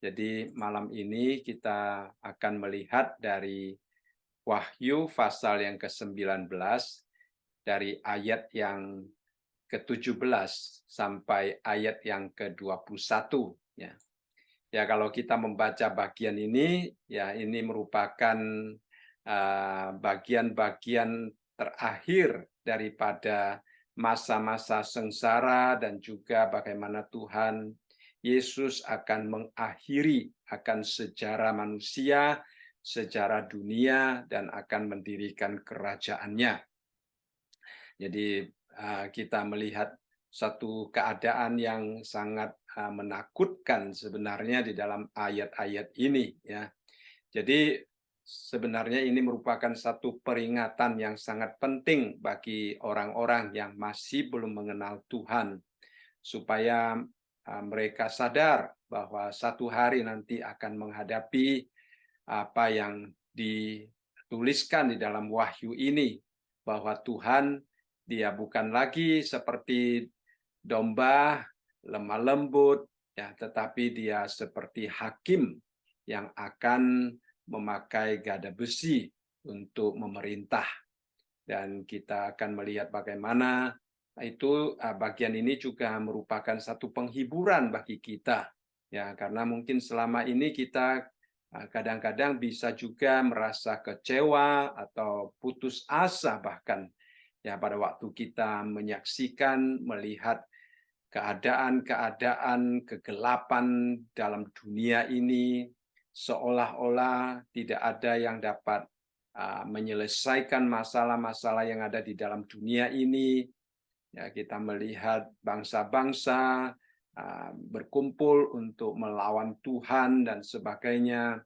Jadi malam ini kita akan melihat dari Wahyu pasal yang ke-19 dari ayat yang ke-17 sampai ayat yang ke-21 ya. Ya, kalau kita membaca bagian ini ya, ini merupakan bagian-bagian terakhir daripada masa-masa sengsara dan juga bagaimana Tuhan Yesus akan mengakhiri akan sejarah manusia, sejarah dunia, dan akan mendirikan kerajaannya. Jadi kita melihat satu keadaan yang sangat menakutkan sebenarnya di dalam ayat-ayat ini ya. Jadi sebenarnya ini merupakan satu peringatan yang sangat penting bagi orang-orang yang masih belum mengenal Tuhan, supaya mereka sadar bahwa satu hari nanti akan menghadapi apa yang dituliskan di dalam Wahyu ini, bahwa Tuhan dia bukan lagi seperti domba lemah lembut ya, tetapi dia seperti hakim yang akan memakai gada besi untuk memerintah. Dan kita akan melihat bagaimana itu bagian ini juga merupakan satu penghiburan bagi kita ya, karena mungkin selama ini kita kadang-kadang bisa juga merasa kecewa atau putus asa, bahkan ya pada waktu kita menyaksikan, melihat keadaan-keadaan kegelapan dalam dunia ini, seolah-olah tidak ada yang dapat menyelesaikan masalah-masalah yang ada di dalam dunia ini. Ya, kita melihat bangsa-bangsa berkumpul untuk melawan Tuhan dan sebagainya,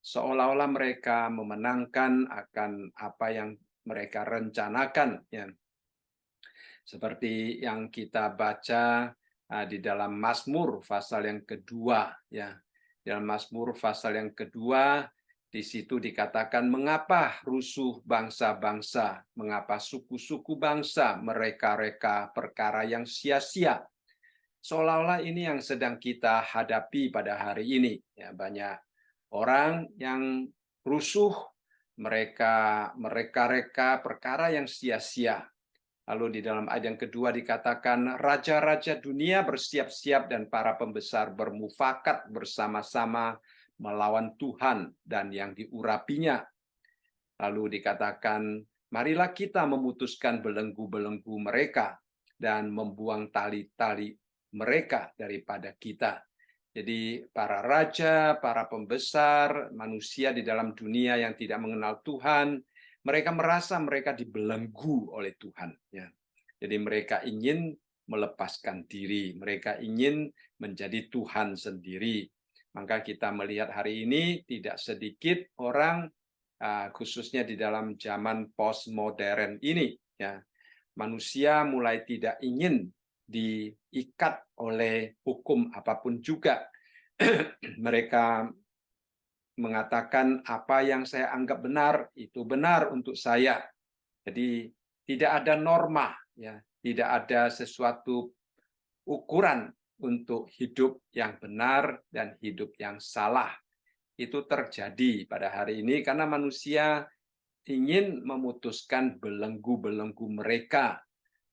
seolah-olah mereka memenangkan akan apa yang mereka rencanakan ya. Seperti yang kita baca di dalam Mazmur pasal yang kedua ya. Dalam Mazmur pasal yang kedua, di situ dikatakan, mengapa rusuh bangsa-bangsa, mengapa suku-suku bangsa mereka-reka perkara yang sia-sia. Seolah-olah ini yang sedang kita hadapi pada hari ini ya. Banyak orang yang rusuh, mereka mereka-reka perkara yang sia-sia. Lalu di dalam ayat yang kedua dikatakan, raja-raja dunia bersiap-siap dan para pembesar bermufakat bersama-sama melawan Tuhan dan yang diurapinya. Lalu dikatakan, marilah kita memutuskan belenggu-belenggu mereka dan membuang tali-tali mereka daripada kita. Jadi para raja, para pembesar, manusia di dalam dunia yang tidak mengenal Tuhan, mereka merasa mereka dibelenggu oleh Tuhan. Ya. Jadi mereka ingin melepaskan diri, mereka ingin menjadi Tuhan sendiri. Maka kita melihat hari ini tidak sedikit orang, khususnya di dalam zaman postmodern ini, ya, manusia mulai tidak ingin diikat oleh hukum apapun juga. Mereka mengatakan apa yang saya anggap benar itu benar untuk saya. Jadi tidak ada norma ya, tidak ada sesuatu ukuran untuk hidup yang benar dan hidup yang salah. Itu terjadi pada hari ini karena manusia ingin memutuskan belenggu-belenggu mereka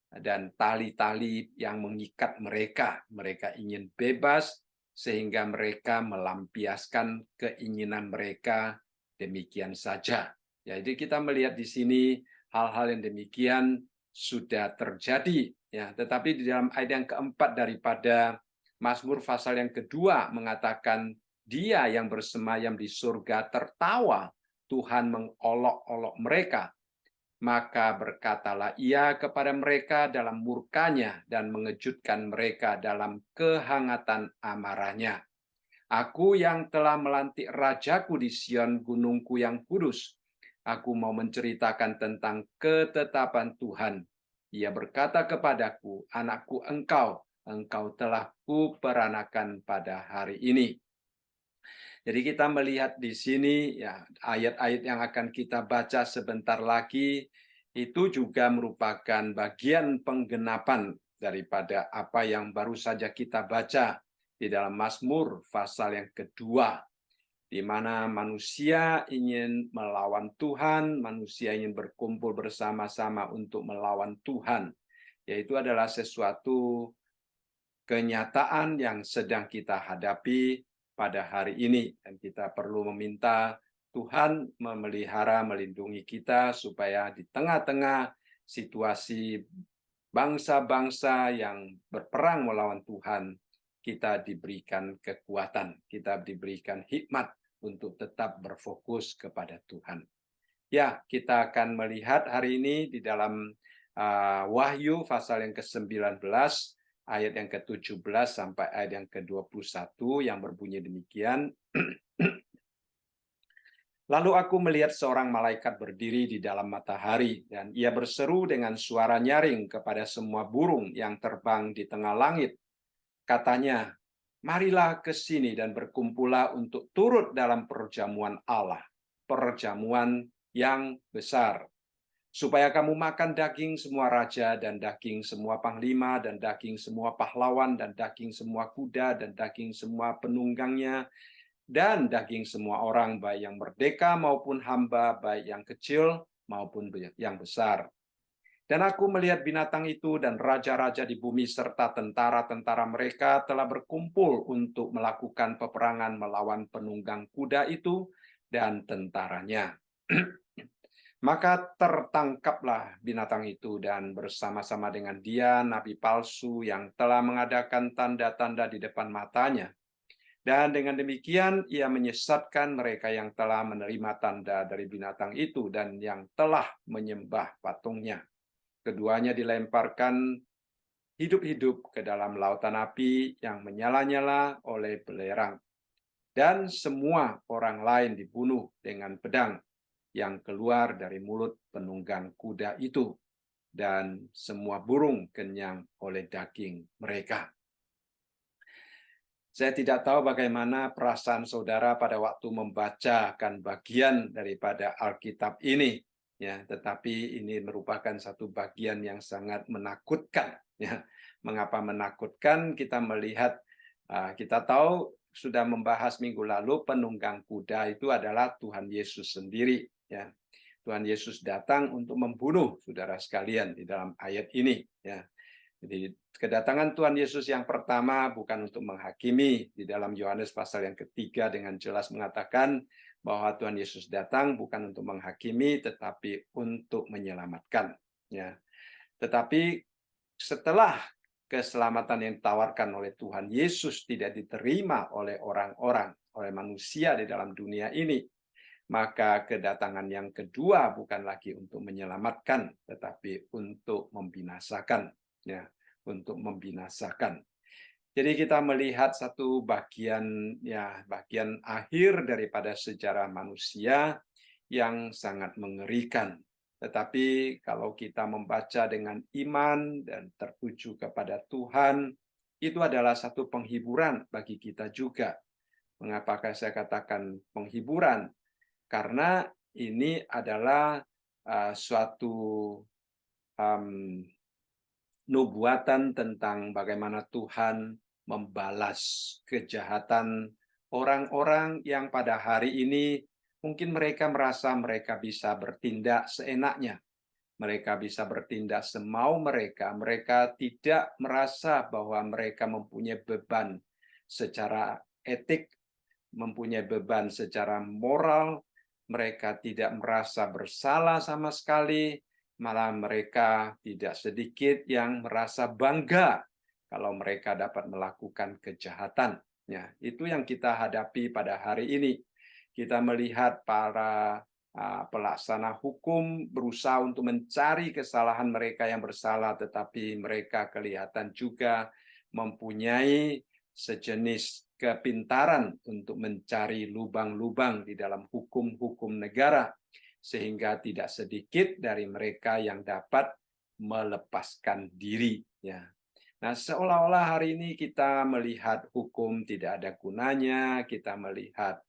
dan tali-tali yang mengikat mereka. Mereka ingin bebas sehingga mereka melampiaskan keinginan mereka demikian saja. Jadi kita melihat di sini hal-hal yang demikian sudah terjadi ya. Tetapi di dalam ayat yang keempat daripada Mazmur pasal yang kedua mengatakan, dia yang bersemayam di surga tertawa, Tuhan mengolok-olok mereka. Maka berkatalah ia kepada mereka dalam murkanya dan mengejutkan mereka dalam kehangatan amarahnya. Aku yang telah melantik rajaku di Sion, gunungku yang kudus. Aku mau menceritakan tentang ketetapan Tuhan. Ia berkata kepadaku, anakku engkau telah kuperanakan pada hari ini. Jadi kita melihat di sini ya, ayat-ayat yang akan kita baca sebentar lagi itu juga merupakan bagian penggenapan daripada apa yang baru saja kita baca di dalam Mazmur pasal yang kedua, di mana manusia ingin melawan Tuhan, manusia ingin berkumpul bersama-sama untuk melawan Tuhan, yaitu adalah sesuatu kenyataan yang sedang kita hadapi pada hari ini, dan kita perlu meminta Tuhan memelihara, melindungi kita supaya di tengah-tengah situasi bangsa-bangsa yang berperang melawan Tuhan, kita diberikan kekuatan, kita diberikan hikmat untuk tetap berfokus kepada Tuhan. Ya, kita akan melihat hari ini di dalam Wahyu pasal yang ke-19, ayat yang ke-17 sampai ayat yang ke-21 yang berbunyi demikian. Lalu aku melihat seorang malaikat berdiri di dalam matahari, dan ia berseru dengan suara nyaring kepada semua burung yang terbang di tengah langit. Katanya, marilah ke sini dan berkumpullah untuk turut dalam perjamuan Allah, perjamuan yang besar. Supaya kamu makan daging semua raja, dan daging semua panglima, dan daging semua pahlawan, dan daging semua kuda, dan daging semua penunggangnya, dan daging semua orang, baik yang merdeka maupun hamba, baik yang kecil maupun yang besar. Dan aku melihat binatang itu dan raja-raja di bumi serta tentara-tentara mereka telah berkumpul untuk melakukan peperangan melawan penunggang kuda itu dan tentaranya. Maka tertangkaplah binatang itu, dan bersama-sama dengan dia nabi palsu yang telah mengadakan tanda-tanda di depan matanya. Dan dengan demikian ia menyesatkan mereka yang telah menerima tanda dari binatang itu dan yang telah menyembah patungnya. Keduanya dilemparkan hidup-hidup ke dalam lautan api yang menyala-nyala oleh belerang. Dan semua orang lain dibunuh dengan pedang yang keluar dari mulut penunggang kuda itu. Dan semua burung kenyang oleh daging mereka. Saya tidak tahu bagaimana perasaan saudara pada waktu membacakan bagian daripada Alkitab ini, ya. Tetapi ini merupakan satu bagian yang sangat menakutkan, ya. Mengapa menakutkan? Kita melihat, kita tahu sudah membahas minggu lalu penunggang kuda itu adalah Tuhan Yesus sendiri, ya. Tuhan Yesus datang untuk membunuh saudara sekalian di dalam ayat ini, ya. Jadi kedatangan Tuhan Yesus yang pertama bukan untuk menghakimi. Di dalam Yohanes pasal yang ketiga dengan jelas mengatakan bahwa Tuhan Yesus datang bukan untuk menghakimi, tetapi untuk menyelamatkan. Ya. Tetapi setelah keselamatan yang ditawarkan oleh Tuhan Yesus tidak diterima oleh orang-orang, oleh manusia di dalam dunia ini, maka kedatangan yang kedua bukan lagi untuk menyelamatkan, tetapi untuk membinasakan. Ya, untuk membinasakan. Jadi kita melihat satu bagian akhir daripada sejarah manusia yang sangat mengerikan. Tetapi kalau kita membaca dengan iman dan tertuju kepada Tuhan, itu adalah satu penghiburan bagi kita juga. Mengapakah saya katakan penghiburan? Karena ini adalah suatu nubuatan tentang bagaimana Tuhan membalas kejahatan orang-orang yang pada hari ini mungkin mereka merasa mereka bisa bertindak seenaknya. Mereka bisa bertindak semau mereka. Mereka tidak merasa bahwa mereka mempunyai beban secara etik, mempunyai beban secara moral. Mereka tidak merasa bersalah sama sekali. Malah mereka tidak sedikit yang merasa bangga kalau mereka dapat melakukan kejahatan. Ya, itu yang kita hadapi pada hari ini. Kita melihat para pelaksana hukum berusaha untuk mencari kesalahan mereka yang bersalah, tetapi mereka kelihatan juga mempunyai sejenis kepintaran untuk mencari lubang-lubang di dalam hukum-hukum negara, sehingga tidak sedikit dari mereka yang dapat melepaskan diri. Ya. Nah, seolah-olah hari ini kita melihat hukum tidak ada gunanya, kita melihat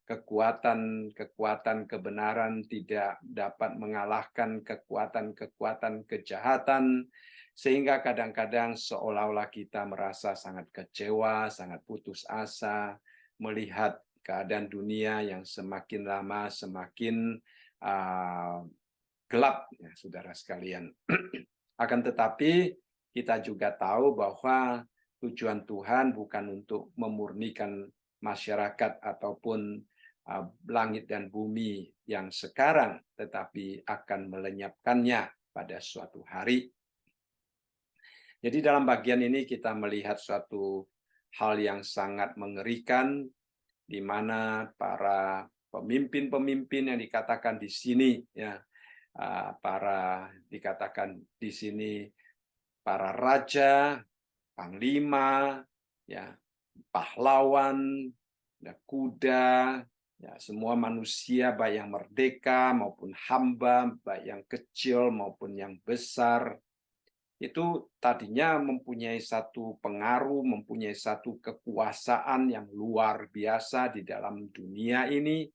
kekuatan kebenaran tidak dapat mengalahkan kekuatan kejahatan, Sehingga kadang-kadang seolah-olah kita merasa sangat kecewa, sangat putus asa, melihat keadaan dunia yang semakin lama semakin uh, gelap, ya, saudara sekalian. Akan tetapi kita juga tahu bahwa tujuan Tuhan bukan untuk memurnikan masyarakat ataupun langit dan bumi yang sekarang, tetapi akan melenyapkannya pada suatu hari. Jadi dalam bagian ini kita melihat suatu hal yang sangat mengerikan, di mana para pemimpin-pemimpin yang dikatakan di sini, ya, dikatakan di sini para raja, panglima, ya, pahlawan, ya, kuda, ya, semua manusia baik yang merdeka maupun hamba, baik yang kecil maupun yang besar, itu tadinya mempunyai satu pengaruh, mempunyai satu kekuasaan yang luar biasa di dalam dunia ini,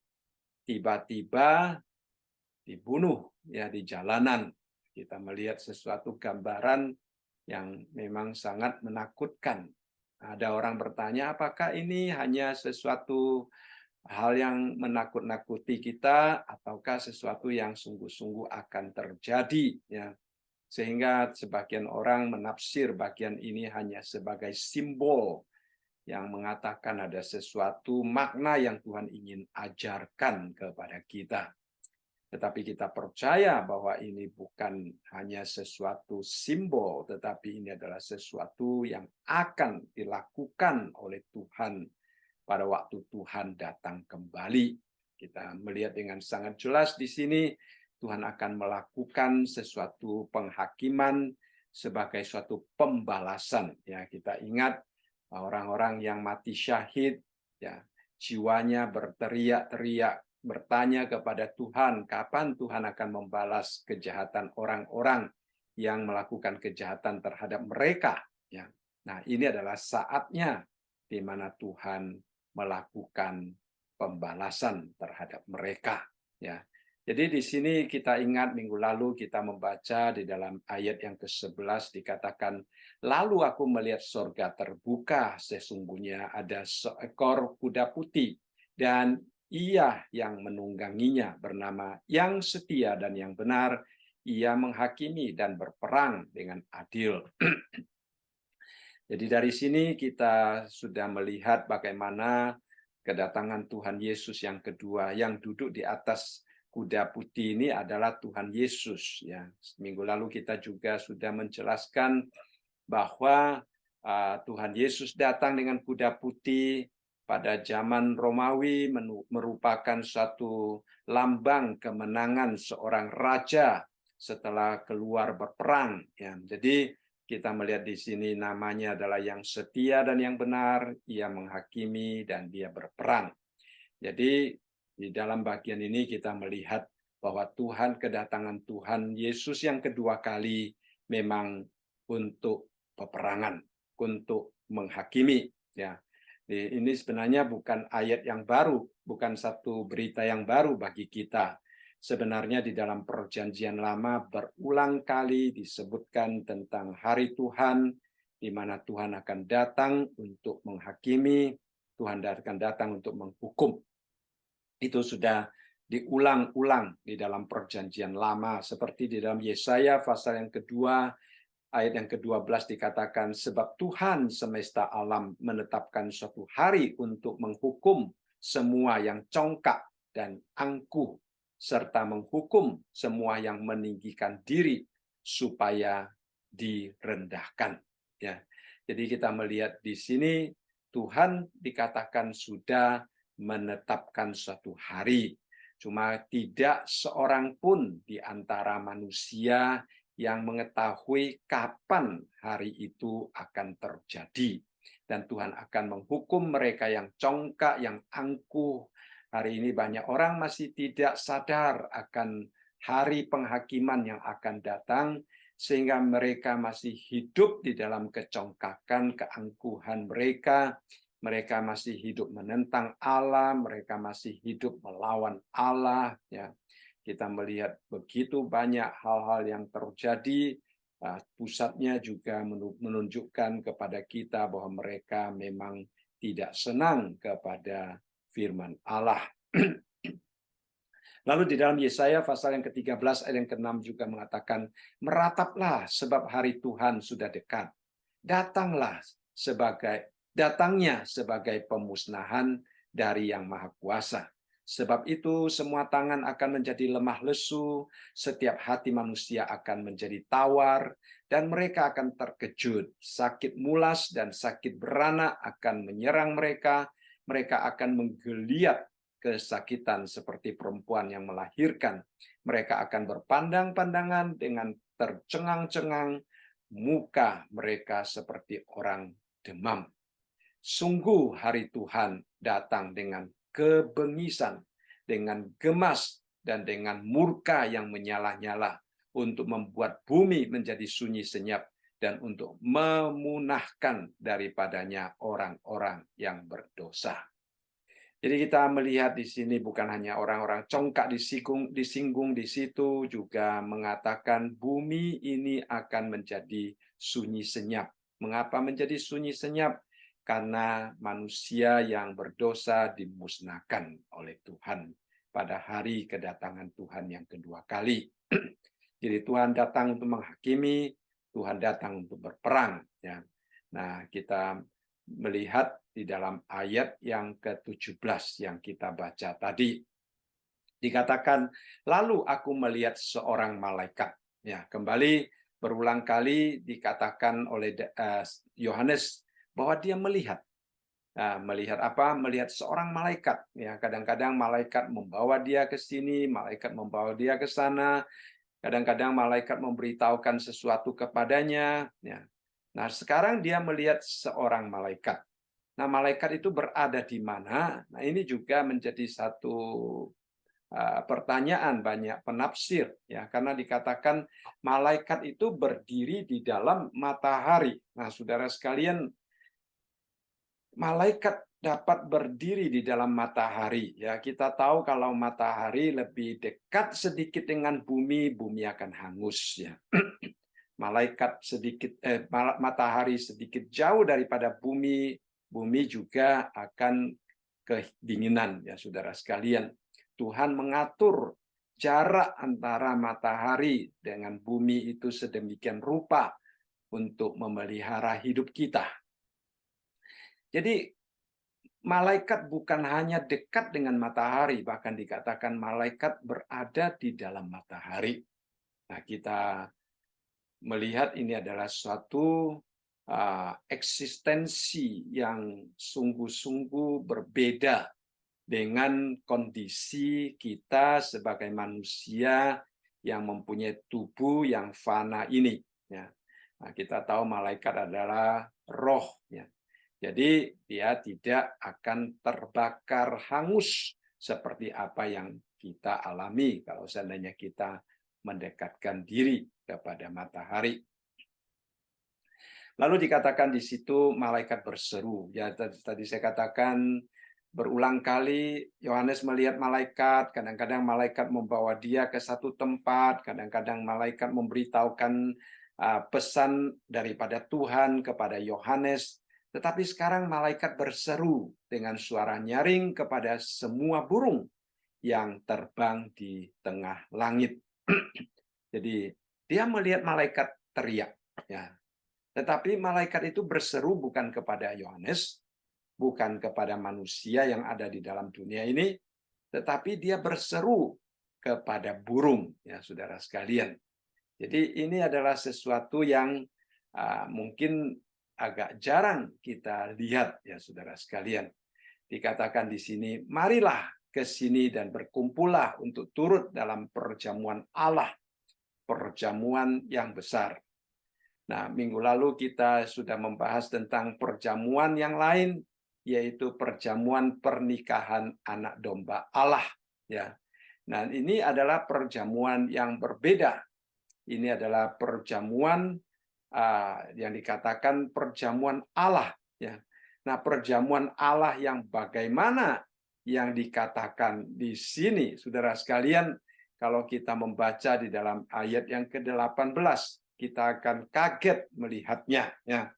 tiba-tiba dibunuh, ya, di jalanan. Kita melihat sesuatu gambaran yang memang sangat menakutkan. Ada orang bertanya, apakah ini hanya sesuatu hal yang menakut-nakuti kita, ataukah sesuatu yang sungguh-sungguh akan terjadi, ya. Sehingga sebagian orang menafsir bagian ini hanya sebagai simbol yang mengatakan ada sesuatu makna yang Tuhan ingin ajarkan kepada kita. Tetapi kita percaya bahwa ini bukan hanya sesuatu simbol, tetapi ini adalah sesuatu yang akan dilakukan oleh Tuhan pada waktu Tuhan datang kembali. Kita melihat dengan sangat jelas di sini, Tuhan akan melakukan sesuatu penghakiman sebagai suatu pembalasan. Ya, kita ingat orang-orang yang mati syahid, ya, jiwanya berteriak-teriak, bertanya kepada Tuhan, kapan Tuhan akan membalas kejahatan orang-orang yang melakukan kejahatan terhadap mereka. Ya. Nah, ini adalah saatnya di mana Tuhan melakukan pembalasan terhadap mereka. Ya. Jadi di sini kita ingat minggu lalu kita membaca di dalam ayat yang ke-11 dikatakan, lalu aku melihat sorga terbuka, sesungguhnya ada seekor kuda putih, dan ia yang menungganginya bernama yang setia dan yang benar, ia menghakimi dan berperang dengan adil. Jadi dari sini kita sudah melihat bagaimana kedatangan Tuhan Yesus yang kedua, yang duduk di atas kuda putih ini adalah Tuhan Yesus. Ya, minggu lalu kita juga sudah menjelaskan bahwa Tuhan Yesus datang dengan kuda putih pada zaman Romawi merupakan suatu lambang kemenangan seorang raja setelah keluar berperang. Ya, jadi kita melihat di sini namanya adalah yang setia dan yang benar, ia menghakimi dan dia berperang. Jadi di dalam bagian ini kita melihat bahwa kedatangan Tuhan Yesus yang kedua kali memang untuk peperangan, untuk menghakimi. Ya, ini sebenarnya bukan ayat yang baru, bukan satu berita yang baru bagi kita. Sebenarnya di dalam Perjanjian Lama berulang kali disebutkan tentang hari Tuhan, di mana Tuhan akan datang untuk menghakimi, Tuhan akan datang untuk menghukum. Itu sudah diulang-ulang di dalam Perjanjian Lama, seperti di dalam Yesaya pasal yang kedua, ayat yang ke-12 dikatakan, sebab Tuhan semesta alam menetapkan suatu hari untuk menghukum semua yang congkak dan angkuh, serta menghukum semua yang meninggikan diri supaya direndahkan. Ya, jadi kita melihat di sini Tuhan dikatakan sudah menetapkan suatu hari. Cuma tidak seorang pun di antara manusia yang mengetahui kapan hari itu akan terjadi. Dan Tuhan akan menghukum mereka yang congkak, yang angkuh. Hari ini banyak orang masih tidak sadar akan hari penghakiman yang akan datang, sehingga mereka masih hidup di dalam kecongkakan, keangkuhan mereka. Mereka masih hidup menentang Allah, mereka masih hidup melawan Allah. Ya, kita melihat begitu banyak hal-hal yang terjadi pusatnya juga menunjukkan kepada kita bahwa mereka memang tidak senang kepada firman Allah. Lalu di dalam Yesaya pasal yang ke-13 ayat yang ke-6 juga mengatakan, merataplah sebab hari Tuhan sudah dekat. Datangnya sebagai pemusnahan dari Yang Maha Kuasa. Sebab itu semua tangan akan menjadi lemah lesu, setiap hati manusia akan menjadi tawar, dan mereka akan terkejut. Sakit mulas dan sakit beranak akan menyerang mereka. Mereka akan menggeliat kesakitan seperti perempuan yang melahirkan. Mereka akan berpandang-pandangan dengan tercengang-cengang, muka mereka seperti orang demam. Sungguh hari Tuhan datang dengan kebengisan, dengan gemas, dan dengan murka yang menyala-nyala untuk membuat bumi menjadi sunyi senyap dan untuk memunahkan daripadanya orang-orang yang berdosa. Jadi kita melihat di sini bukan hanya orang-orang congkak disinggung di situ, juga mengatakan bumi ini akan menjadi sunyi senyap. Mengapa menjadi sunyi senyap? Karena manusia yang berdosa dimusnahkan oleh Tuhan pada hari kedatangan Tuhan yang kedua kali. Jadi Tuhan datang untuk menghakimi, Tuhan datang untuk berperang. Ya. Nah, kita melihat di dalam ayat yang ke-17 yang kita baca tadi. Dikatakan, lalu aku melihat seorang malaikat. Ya, kembali berulang kali dikatakan oleh Yohanes bahwa dia melihat. Nah, melihat apa? Melihat seorang malaikat. Ya, kadang-kadang malaikat membawa dia ke sini, malaikat membawa dia ke sana. Kadang-kadang malaikat memberitahukan sesuatu kepadanya. Ya. Nah, sekarang dia melihat seorang malaikat. Nah, malaikat itu berada di mana? Nah, ini juga menjadi satu pertanyaan banyak penafsir, ya, karena dikatakan malaikat itu berdiri di dalam matahari. Nah, saudara sekalian, malaikat dapat berdiri di dalam matahari. Ya, kita tahu kalau matahari lebih dekat sedikit dengan bumi, bumi akan hangus. Ya. Matahari sedikit jauh daripada bumi, bumi juga akan kedinginan, ya saudara sekalian. Tuhan mengatur jarak antara matahari dengan bumi itu sedemikian rupa untuk memelihara hidup kita. Jadi malaikat bukan hanya dekat dengan matahari, bahkan dikatakan malaikat berada di dalam matahari. Nah, kita melihat ini adalah suatu eksistensi yang sungguh-sungguh berbeda dengan kondisi kita sebagai manusia yang mempunyai tubuh yang fana ini. Ya. Nah, kita tahu malaikat adalah roh. Ya. Jadi dia tidak akan terbakar hangus seperti apa yang kita alami kalau seandainya kita mendekatkan diri kepada matahari. Lalu dikatakan di situ malaikat berseru. Ya, tadi saya katakan berulang kali Yohanes melihat malaikat, kadang-kadang malaikat membawa dia ke satu tempat, kadang-kadang malaikat memberitahukan pesan daripada Tuhan kepada Yohanes. Tetapi sekarang malaikat berseru dengan suara nyaring kepada semua burung yang terbang di tengah langit. Jadi dia melihat malaikat teriak. Ya. Tetapi malaikat itu berseru bukan kepada Yohanes, bukan kepada manusia yang ada di dalam dunia ini, tetapi dia berseru kepada burung, ya saudara sekalian. Jadi ini adalah sesuatu yang mungkin agak jarang kita lihat, ya saudara sekalian. Dikatakan di sini, marilah ke sini dan berkumpullah untuk turut dalam perjamuan Allah, perjamuan yang besar. Nah, minggu lalu kita sudah membahas tentang perjamuan yang lain, yaitu perjamuan pernikahan anak domba Allah. Ya, nah ini adalah perjamuan yang berbeda. Ini adalah perjamuan yang dikatakan perjamuan Allah. Ya, nah perjamuan Allah yang bagaimana yang dikatakan di sini, saudara sekalian, kalau kita membaca di dalam ayat yang ke-18. kita akan kaget melihatnya. Ya.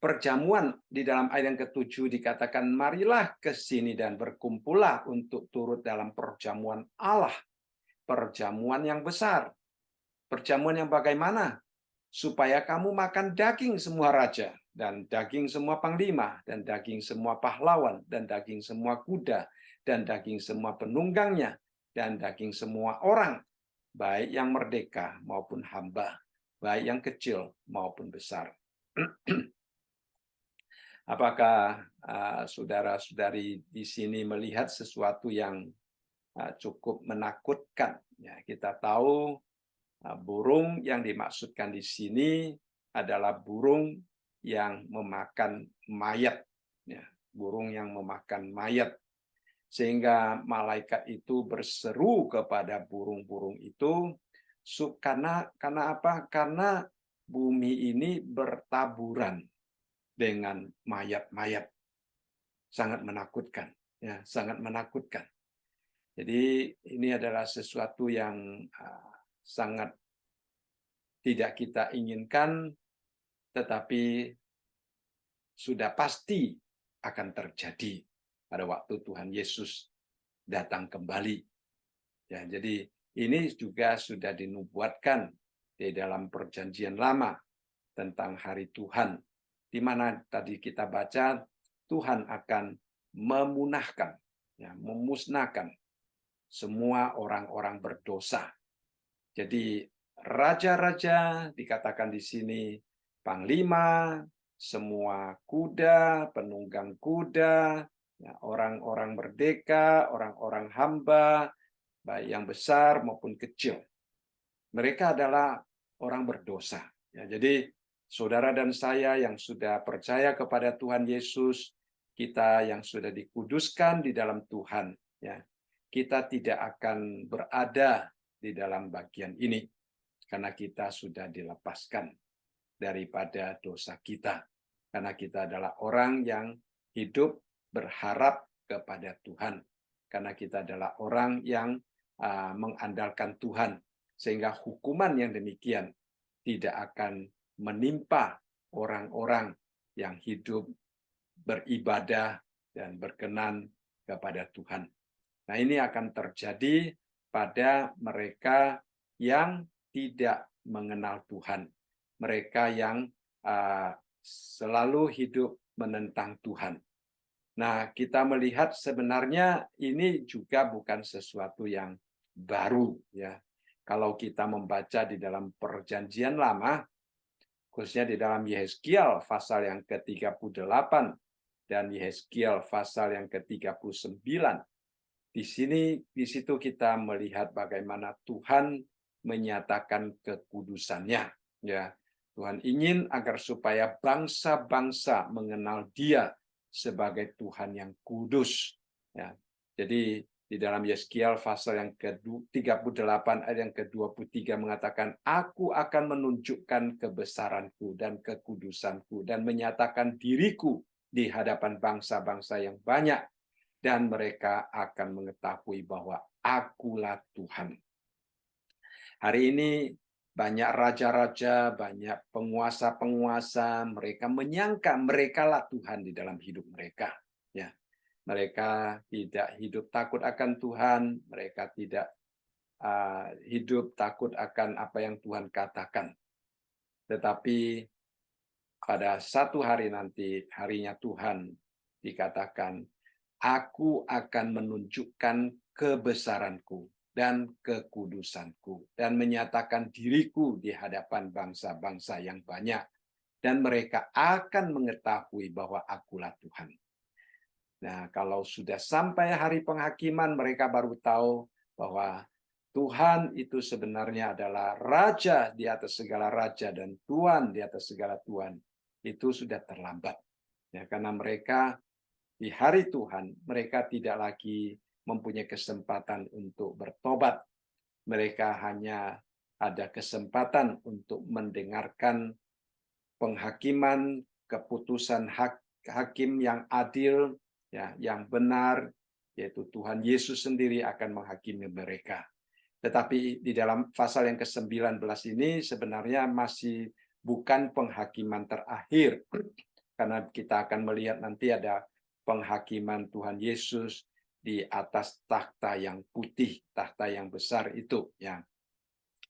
Perjamuan di dalam ayat yang ke-7 dikatakan, marilah ke sini dan berkumpullah untuk turut dalam perjamuan Allah. Perjamuan yang besar. Perjamuan yang bagaimana? Supaya kamu makan daging semua raja, dan daging semua panglima, dan daging semua pahlawan, dan daging semua kuda, dan daging semua penunggangnya, dan daging semua orang, baik yang merdeka maupun hamba, baik yang kecil maupun besar. Apakah saudara-saudari di sini melihat sesuatu yang cukup menakutkan? Ya, kita tahu burung yang dimaksudkan di sini adalah burung yang memakan mayat, ya, burung yang memakan mayat, sehingga malaikat itu berseru kepada burung-burung itu karena apa? Karena bumi ini bertaburan dengan mayat-mayat. Sangat menakutkan, ya, sangat menakutkan. Jadi ini adalah sesuatu yang sangat tidak kita inginkan, tetapi sudah pasti akan terjadi pada waktu Tuhan Yesus datang kembali. Ya, jadi ini juga sudah dinubuatkan di dalam Perjanjian Lama tentang hari Tuhan, di mana tadi kita baca Tuhan akan memunahkan, ya, memusnahkan semua orang-orang berdosa. Jadi raja-raja dikatakan di sini, panglima, semua kuda, penunggang kuda, ya, orang-orang merdeka, orang-orang hamba, baik yang besar maupun kecil. Mereka adalah orang berdosa. Ya, jadi saudara dan saya yang sudah percaya kepada Tuhan Yesus, kita yang sudah dikuduskan di dalam Tuhan, ya, kita tidak akan berada di dalam bagian ini karena kita sudah dilepaskan daripada dosa kita. Karena kita adalah orang yang hidup berharap kepada Tuhan. Karena kita adalah orang yang mengandalkan Tuhan. Sehingga hukuman yang demikian tidak akan menimpa orang-orang yang hidup beribadah dan berkenan kepada Tuhan. Nah, ini akan terjadi pada mereka yang tidak mengenal Tuhan. Mereka yang selalu hidup menentang Tuhan. Nah, kita melihat sebenarnya ini juga bukan sesuatu yang baru, ya. Kalau kita membaca di dalam Perjanjian Lama, khususnya di dalam Yehezkiel pasal yang ke-38 dan Yehezkiel pasal yang ke-39, di situ kita melihat bagaimana Tuhan menyatakan kekudusannya, ya. Tuhan ingin agar supaya bangsa-bangsa mengenal Dia sebagai Tuhan yang kudus. Ya. Jadi di dalam Yeskiel pasal yang ke-38 ayat yang ke-23 mengatakan, aku akan menunjukkan kebesaranku dan kekudusanku dan menyatakan diriku di hadapan bangsa-bangsa yang banyak, dan mereka akan mengetahui bahwa akulah Tuhan. Hari ini banyak raja-raja, banyak penguasa-penguasa, mereka menyangka merekalah Tuhan di dalam hidup mereka. Ya, mereka tidak hidup takut akan Tuhan, mereka tidak hidup takut akan apa yang Tuhan katakan. Tetapi pada satu hari nanti, harinya Tuhan, dikatakan, aku akan menunjukkan kebesaranku dan kekudusanku dan menyatakan diriku di hadapan bangsa-bangsa yang banyak, dan mereka akan mengetahui bahwa akulah Tuhan. Nah, kalau sudah sampai hari penghakiman, mereka baru tahu bahwa Tuhan itu sebenarnya adalah raja di atas segala raja dan Tuhan di atas segala Tuhan. Itu sudah terlambat. Ya, karena mereka di hari Tuhan, mereka tidak lagi mempunyai kesempatan untuk bertobat. Mereka hanya ada kesempatan untuk mendengarkan penghakiman, keputusan hakim yang adil, ya, yang benar, yaitu Tuhan Yesus sendiri akan menghakimi mereka. Tetapi di dalam pasal yang ke-19 ini sebenarnya masih bukan penghakiman terakhir. Karena kita akan melihat nanti ada penghakiman Tuhan Yesus di atas takhta yang putih, takhta yang besar itu, ya.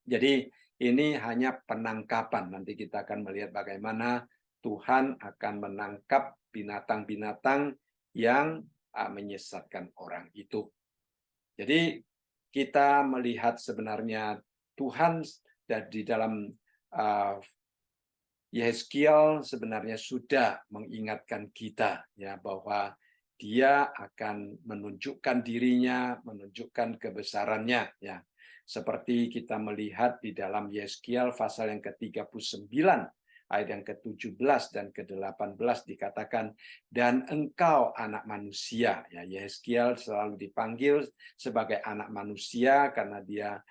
Jadi ini hanya penangkapan. Nanti kita akan melihat bagaimana Tuhan akan menangkap binatang-binatang yang menyesatkan orang itu. Jadi kita melihat sebenarnya Tuhan di dalam Yehezkiel sebenarnya sudah mengingatkan kita ya bahwa dia akan menunjukkan dirinya, menunjukkan kebesarannya ya. Seperti kita melihat di dalam Yehezkiel pasal yang ke-39 ayat yang ke-17 dan ke-18 dikatakan, dan engkau anak manusia. Ya, Yehezkiel selalu dipanggil sebagai anak manusia karena dia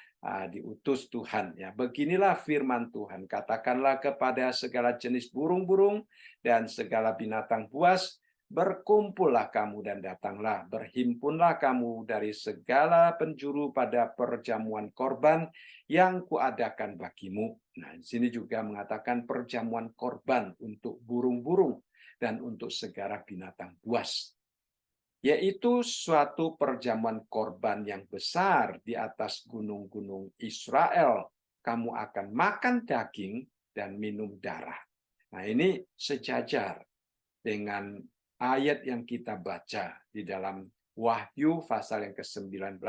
diutus Tuhan. Ya, beginilah firman Tuhan. Katakanlah kepada segala jenis burung-burung dan segala binatang buas, berkumpullah kamu dan datanglah, berhimpunlah kamu dari segala penjuru pada perjamuan korban yang kuadakan bagimu. Nah, di sini juga mengatakan perjamuan korban untuk burung-burung dan untuk segala binatang buas. Yaitu suatu perjamuan korban yang besar di atas gunung-gunung Israel. Kamu akan makan daging dan minum darah. Nah, ini sejajar dengan ayat yang kita baca di dalam Wahyu pasal yang ke-19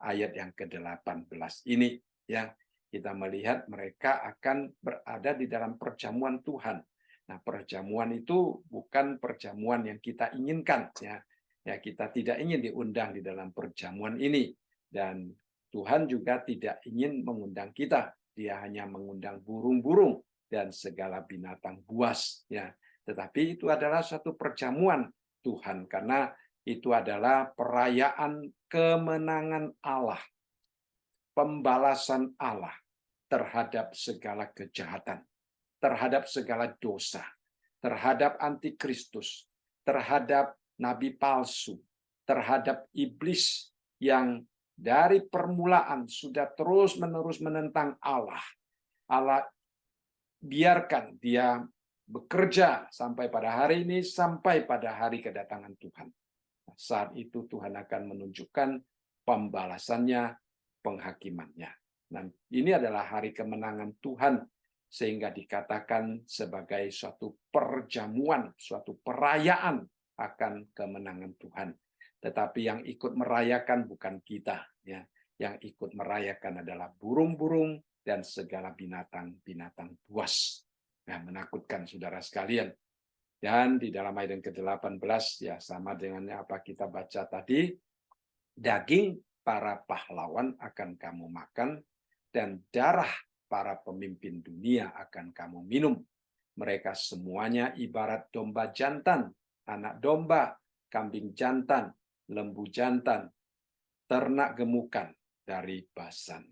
ayat yang ke-18 ini, ya. Kita melihat mereka akan berada di dalam perjamuan Tuhan. Nah, perjamuan itu bukan perjamuan yang kita inginkan, ya. Ya, kita tidak ingin diundang di dalam perjamuan ini, dan Tuhan juga tidak ingin mengundang kita. Dia hanya mengundang burung-burung dan segala binatang buas, ya. Tetapi itu adalah satu perjamuan Tuhan, karena itu adalah perayaan kemenangan Allah, pembalasan Allah terhadap segala kejahatan, terhadap segala dosa, terhadap antikristus, terhadap nabi palsu, terhadap iblis yang dari permulaan sudah terus-menerus menentang Allah. Allah biarkan dia bekerja sampai pada hari ini, sampai pada hari kedatangan Tuhan. Saat itu Tuhan akan menunjukkan pembalasannya, penghakimannya. Dan ini adalah hari kemenangan Tuhan, sehingga dikatakan sebagai suatu perjamuan, suatu perayaan akan kemenangan Tuhan. Tetapi yang ikut merayakan bukan kita, ya. Yang ikut merayakan adalah burung-burung dan segala binatang-binatang buas. Nah, menakutkan saudara sekalian. Dan di dalam ayat yang ke-18 ya sama dengan apa kita baca tadi, daging para pahlawan akan kamu makan dan darah para pemimpin dunia akan kamu minum. Mereka semuanya ibarat domba jantan, anak domba, kambing jantan, lembu jantan, ternak gemukan dari Basan.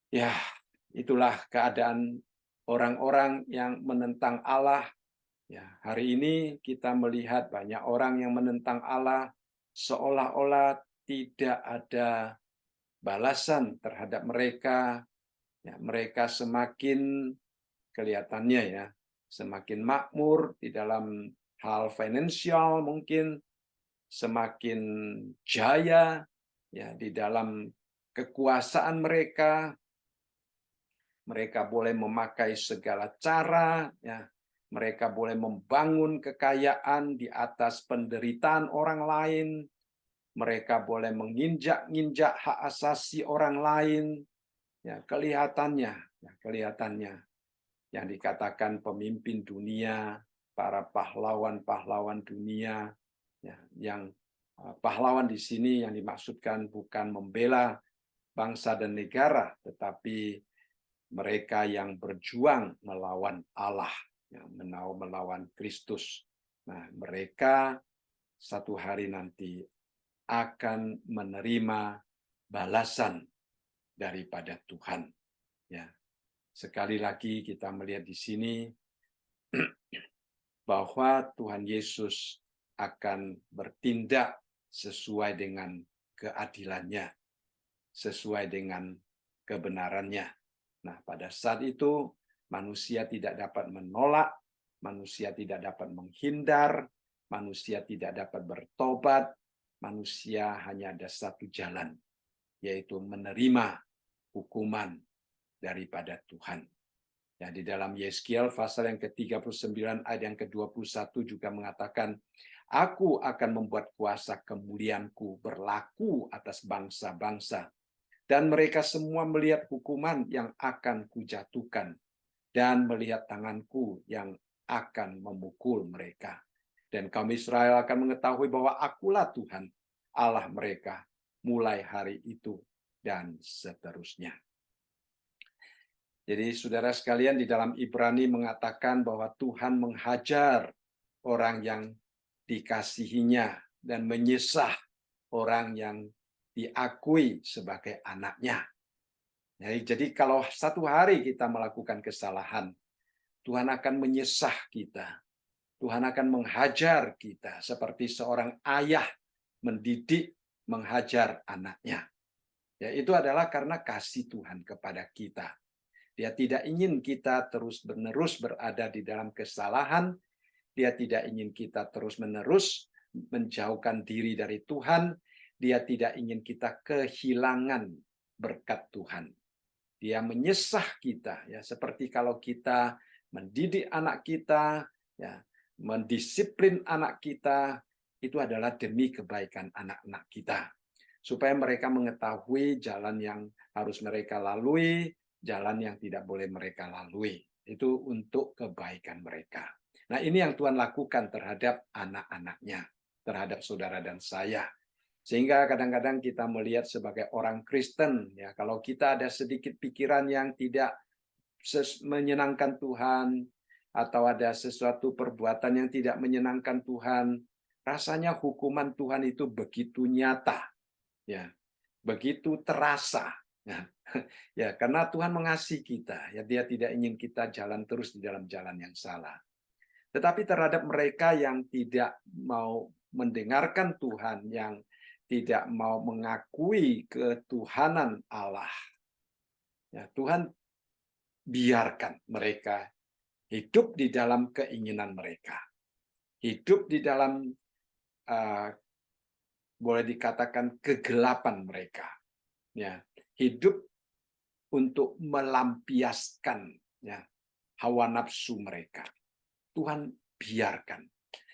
Ya, itulah keadaan orang-orang yang menentang Allah. Ya, hari ini kita melihat banyak orang yang menentang Allah, seolah-olah tidak ada balasan terhadap mereka. Ya, mereka semakin kelihatannya ya, semakin makmur di dalam hal finansial mungkin, semakin jaya ya di dalam kekuasaan mereka. Mereka boleh memakai segala cara, ya. Mereka boleh membangun kekayaan di atas penderitaan orang lain. Mereka boleh menginjak-injak hak asasi orang lain. Ya, kelihatannya yang dikatakan pemimpin dunia, para pahlawan-pahlawan dunia, ya, yang pahlawan di sini yang dimaksudkan bukan membela bangsa dan negara, tetapi mereka yang berjuang melawan Allah, yang melawan Kristus. Nah, mereka satu hari nanti akan menerima balasan daripada Tuhan. Ya, sekali lagi kita melihat di sini bahwa Tuhan Yesus akan bertindak sesuai dengan keadilannya. sesuai dengan kebenarannya. Nah, pada saat itu manusia tidak dapat menolak, manusia tidak dapat menghindar, manusia tidak dapat bertobat, manusia hanya ada satu jalan, yaitu menerima hukuman daripada Tuhan. Ya, di dalam Yeskiel pasal yang ke-39 ayat yang ke-21 juga mengatakan, Aku akan membuat kuasa kemuliaanku berlaku atas bangsa-bangsa, dan mereka semua melihat hukuman yang akan kujatuhkan, dan melihat tanganku yang akan memukul mereka. Dan kaum Israel akan mengetahui bahwa akulah Tuhan, Allah mereka, mulai hari itu dan seterusnya. Jadi saudara sekalian, di dalam Ibrani mengatakan bahwa Tuhan menghajar orang yang dikasihinya dan menyesah orang yang diakui sebagai anaknya. Jadi kalau satu hari kita melakukan kesalahan, Tuhan akan menyesah kita. Tuhan akan menghajar kita seperti seorang ayah mendidik, menghajar anaknya. Ya, itu adalah karena kasih Tuhan kepada kita. Dia tidak ingin kita terus-menerus berada di dalam kesalahan. Dia tidak ingin kita terus-menerus menjauhkan diri dari Tuhan. Dia tidak ingin kita kehilangan berkat Tuhan. Dia menyesah kita, ya, seperti kalau kita mendidik anak kita, ya, mendisiplin anak kita, itu adalah demi kebaikan anak-anak kita. Supaya mereka mengetahui jalan yang harus mereka lalui, jalan yang tidak boleh mereka lalui. Itu untuk kebaikan mereka. Nah, ini yang Tuhan lakukan terhadap anak-anaknya, terhadap saudara dan saya. Sehingga kadang-kadang kita melihat sebagai orang Kristen, ya, kalau kita ada sedikit pikiran yang tidak menyenangkan Tuhan, atau ada sesuatu perbuatan yang tidak menyenangkan Tuhan, rasanya hukuman Tuhan itu begitu nyata, ya, begitu terasa. Ya, ya, karena Tuhan mengasihi kita, ya, Dia tidak ingin kita jalan terus di dalam jalan yang salah. Tetapi terhadap mereka yang tidak mau mendengarkan Tuhan, yang tidak mau mengakui ketuhanan Allah, ya, Tuhan biarkan mereka hidup di dalam keinginan mereka, hidup di dalam boleh dikatakan kegelapan mereka, ya, hidup untuk melampiaskan, ya, hawa nafsu mereka. Tuhan biarkan.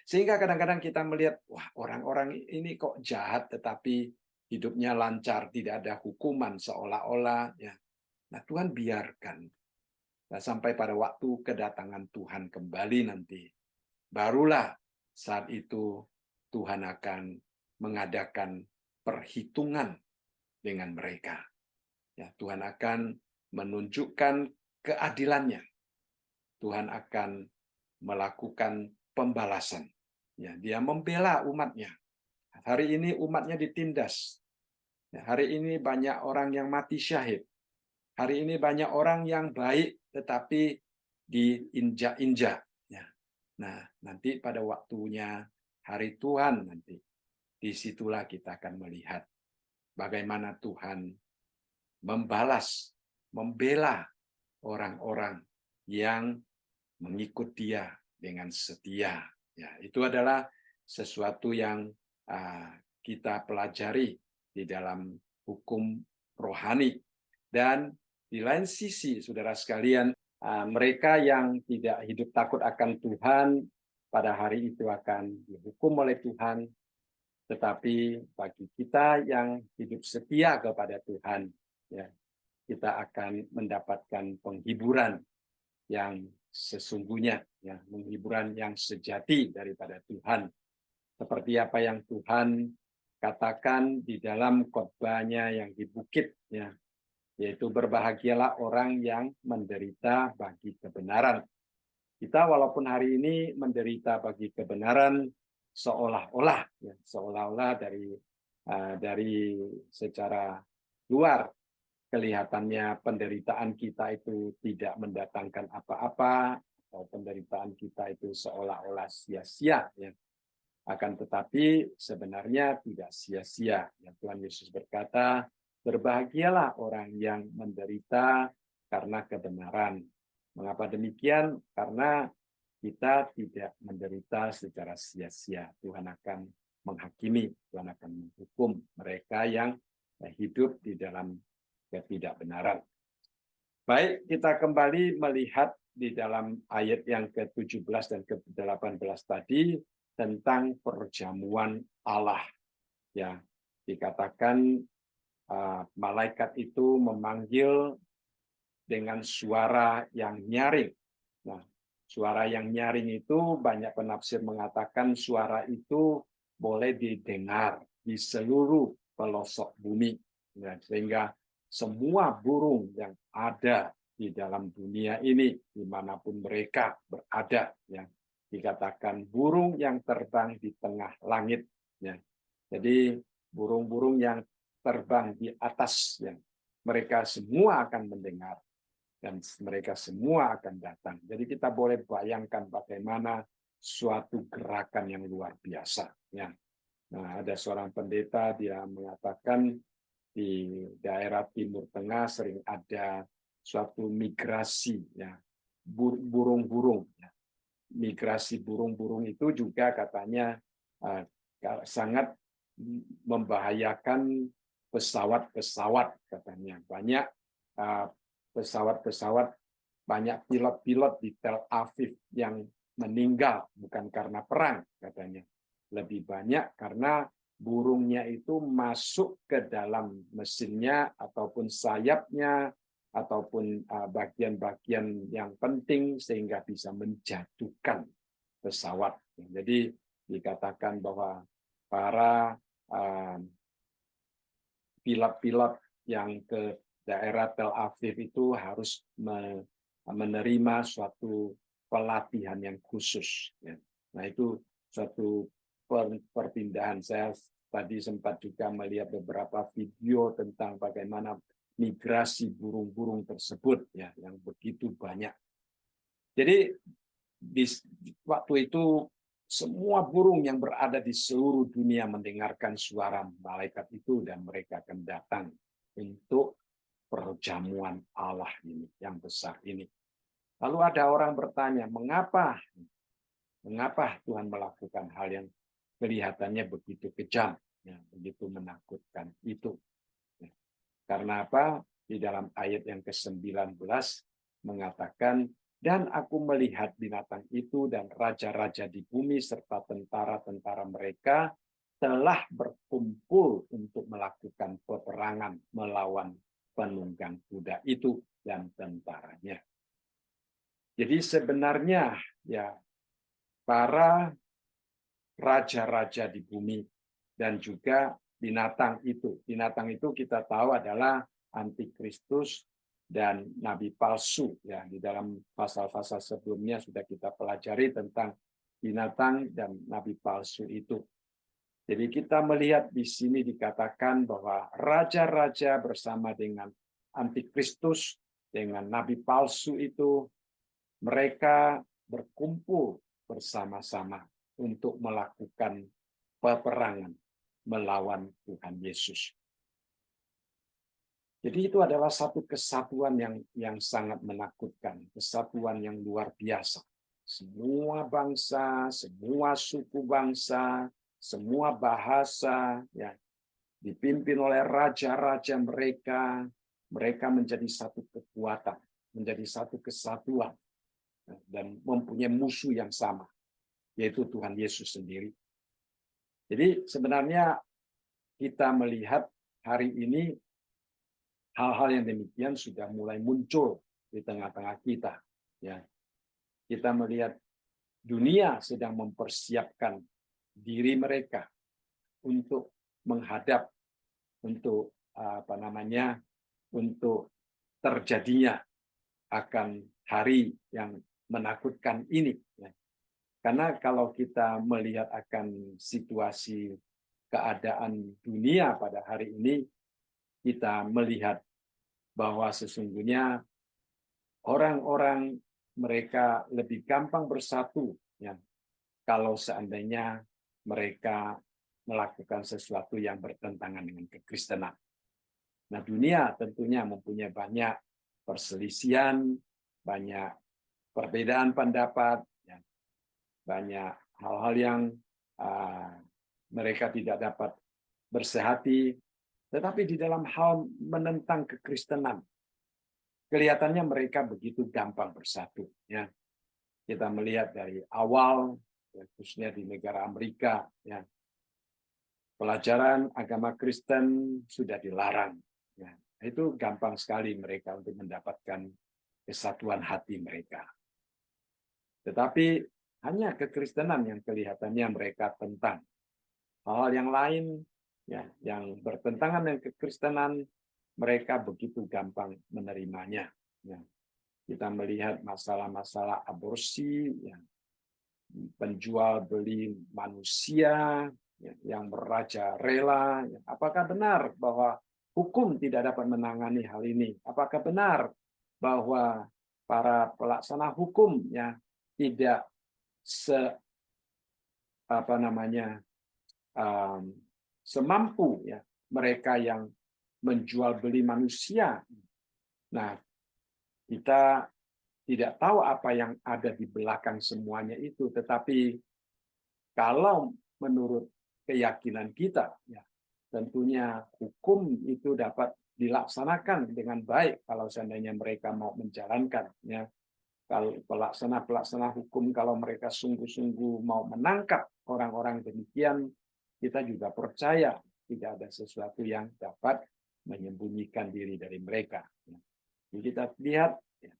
Sehingga kadang-kadang kita melihat, wah, orang-orang ini kok jahat tetapi hidupnya lancar, tidak ada hukuman seolah-olah, ya. Nah, Tuhan biarkan. Nah, sampai pada waktu kedatangan Tuhan kembali nanti, barulah saat itu Tuhan akan mengadakan perhitungan dengan mereka. Ya, Tuhan akan menunjukkan keadilannya. Tuhan akan melakukan pembalasan. Ya, Dia membela umatnya. Hari ini umatnya ditindas. Ya, hari ini banyak orang yang mati syahid. Hari ini banyak orang yang baik tetapi diinjak-injak. Ya. Nah, nanti pada waktunya hari Tuhan nanti, disitulah kita akan melihat bagaimana Tuhan membalas, membela orang-orang yang mengikut Dia dengan setia. Ya, itu adalah sesuatu yang kita pelajari di dalam hukum rohani. Dan di lain sisi, saudara sekalian, mereka yang tidak hidup takut akan Tuhan pada hari itu akan dihukum oleh Tuhan. Tetapi bagi kita yang hidup setia kepada Tuhan, ya, kita akan mendapatkan penghiburan yang sesungguhnya, ya, penghiburan yang sejati daripada Tuhan. Seperti apa yang Tuhan katakan di dalam khotbahnya yang di bukit, ya, yaitu berbahagialah orang yang menderita bagi kebenaran. Kita walaupun hari ini menderita bagi kebenaran, seolah-olah, ya, seolah-olah dari secara luar kelihatannya penderitaan kita itu tidak mendatangkan apa-apa, atau penderitaan kita itu seolah-olah sia-sia, ya. Akan tetapi sebenarnya tidak sia-sia. Ya, Tuhan Yesus berkata, Berbahagialah orang yang menderita karena kebenaran. Mengapa demikian? Karena kita tidak menderita secara sia-sia. Tuhan akan menghakimi, Tuhan akan menghukum mereka yang hidup di dalam ketidakbenaran. Baik, kita kembali melihat di dalam ayat yang ke-17 dan ke-18 tadi tentang perjamuan Allah. Ya, dikatakan malaikat itu memanggil dengan suara yang nyaring. Nah, suara yang nyaring itu banyak penafsir mengatakan suara itu boleh didengar di seluruh pelosok bumi. Ya, sehingga semua burung yang ada di dalam dunia ini, dimanapun mereka berada, ya, dikatakan burung yang terbang di tengah langit. Ya. Jadi burung-burung yang terbang di atas, ya, mereka semua akan mendengar dan mereka semua akan datang. Jadi kita boleh bayangkan bagaimana suatu gerakan yang luar biasa. Ya. Nah, ada seorang pendeta, dia mengatakan di daerah Timur Tengah sering ada suatu migrasi, ya, burung-burung. Ya. Migrasi burung-burung itu juga katanya sangat membahayakan pesawat-pesawat, katanya. Banyak pesawat-pesawat, banyak pilot-pilot di Tel Aviv yang meninggal bukan karena perang, katanya. Lebih banyak karena burungnya itu masuk ke dalam mesinnya ataupun sayapnya ataupun bagian-bagian yang penting sehingga bisa menjatuhkan pesawat. Jadi dikatakan bahwa para pilot-pilot yang ke daerah Tel Aviv itu harus menerima suatu pelatihan yang khusus. Nah, itu suatu perpindahan. Saya tadi sempat juga melihat beberapa video tentang bagaimana migrasi burung-burung tersebut, ya, yang begitu banyak. Jadi di waktu itu semua burung yang berada di seluruh dunia mendengarkan suara malaikat itu dan mereka akan datang untuk perjamuan Allah ini yang besar ini. Lalu ada orang bertanya, mengapa Tuhan melakukan hal yang kelihatannya begitu kejam, ya, begitu menakutkan itu? Ya. Karena apa? Di dalam ayat yang ke-19 mengatakan, dan aku melihat binatang itu dan raja-raja di bumi serta tentara-tentara mereka telah berkumpul untuk melakukan peperangan melawan penunggang kuda itu dan tentaranya. Jadi sebenarnya, ya, para raja-raja di bumi dan juga binatang itu kita tahu adalah antikristus dan nabi palsu, ya. Di dalam pasal-pasal sebelumnya sudah kita pelajari tentang binatang dan nabi palsu itu. Jadi kita melihat di sini dikatakan bahwa raja-raja bersama dengan antikristus, dengan nabi palsu itu, mereka berkumpul bersama-sama untuk melakukan peperangan melawan Tuhan Yesus. Jadi itu adalah satu kesatuan yang sangat menakutkan, kesatuan yang luar biasa. Semua bangsa, semua suku bangsa, semua bahasa, ya, dipimpin oleh raja-raja mereka, mereka menjadi satu kekuatan, menjadi satu kesatuan, dan mempunyai musuh yang sama, yaitu Tuhan Yesus sendiri. Jadi sebenarnya kita melihat hari ini hal-hal yang demikian sudah mulai muncul di tengah-tengah kita. Ya, kita melihat dunia sedang mempersiapkan diri mereka untuk menghadap, untuk untuk terjadinya akan hari yang menakutkan ini. Karena kalau kita melihat akan situasi keadaan dunia pada hari ini, kita melihat bahwa sesungguhnya orang-orang mereka lebih gampang bersatu, ya, kalau seandainya mereka melakukan sesuatu yang bertentangan dengan kekristenan. Nah, dunia tentunya mempunyai banyak perselisihan, banyak perbedaan pendapat, ya, banyak hal-hal yang uh, mereka tidak dapat bersehati. Tetapi di dalam hal menentang kekristenan, kelihatannya mereka begitu gampang bersatu. Ya. Kita melihat dari awal, ya, khususnya di negara Amerika, ya, pelajaran agama Kristen sudah dilarang. Ya. Itu gampang sekali mereka untuk mendapatkan kesatuan hati mereka. Tetapi hanya kekristenan yang kelihatannya mereka tentang. Hal-hal yang lain, ya, yang bertentangan dengan kekristenan, mereka begitu gampang menerimanya. Ya. Kita melihat masalah-masalah aborsi, ya, penjual beli manusia, ya, yang merajalela. Ya. Apakah benar bahwa hukum tidak dapat menangani hal ini? Apakah benar bahwa para pelaksana hukum, ya, tidak apa namanya semampu, ya, mereka yang menjual beli manusia? Nah, kita tidak tahu apa yang ada di belakang semuanya itu, tetapi kalau menurut keyakinan kita, ya, tentunya hukum itu dapat dilaksanakan dengan baik kalau seandainya mereka mau menjalankan. Ya. Kalau pelaksana hukum, kalau mereka sungguh-sungguh mau menangkap orang-orang demikian, kita juga percaya tidak ada sesuatu yang dapat menyembunyikan diri dari mereka. Jadi kita lihat, ya,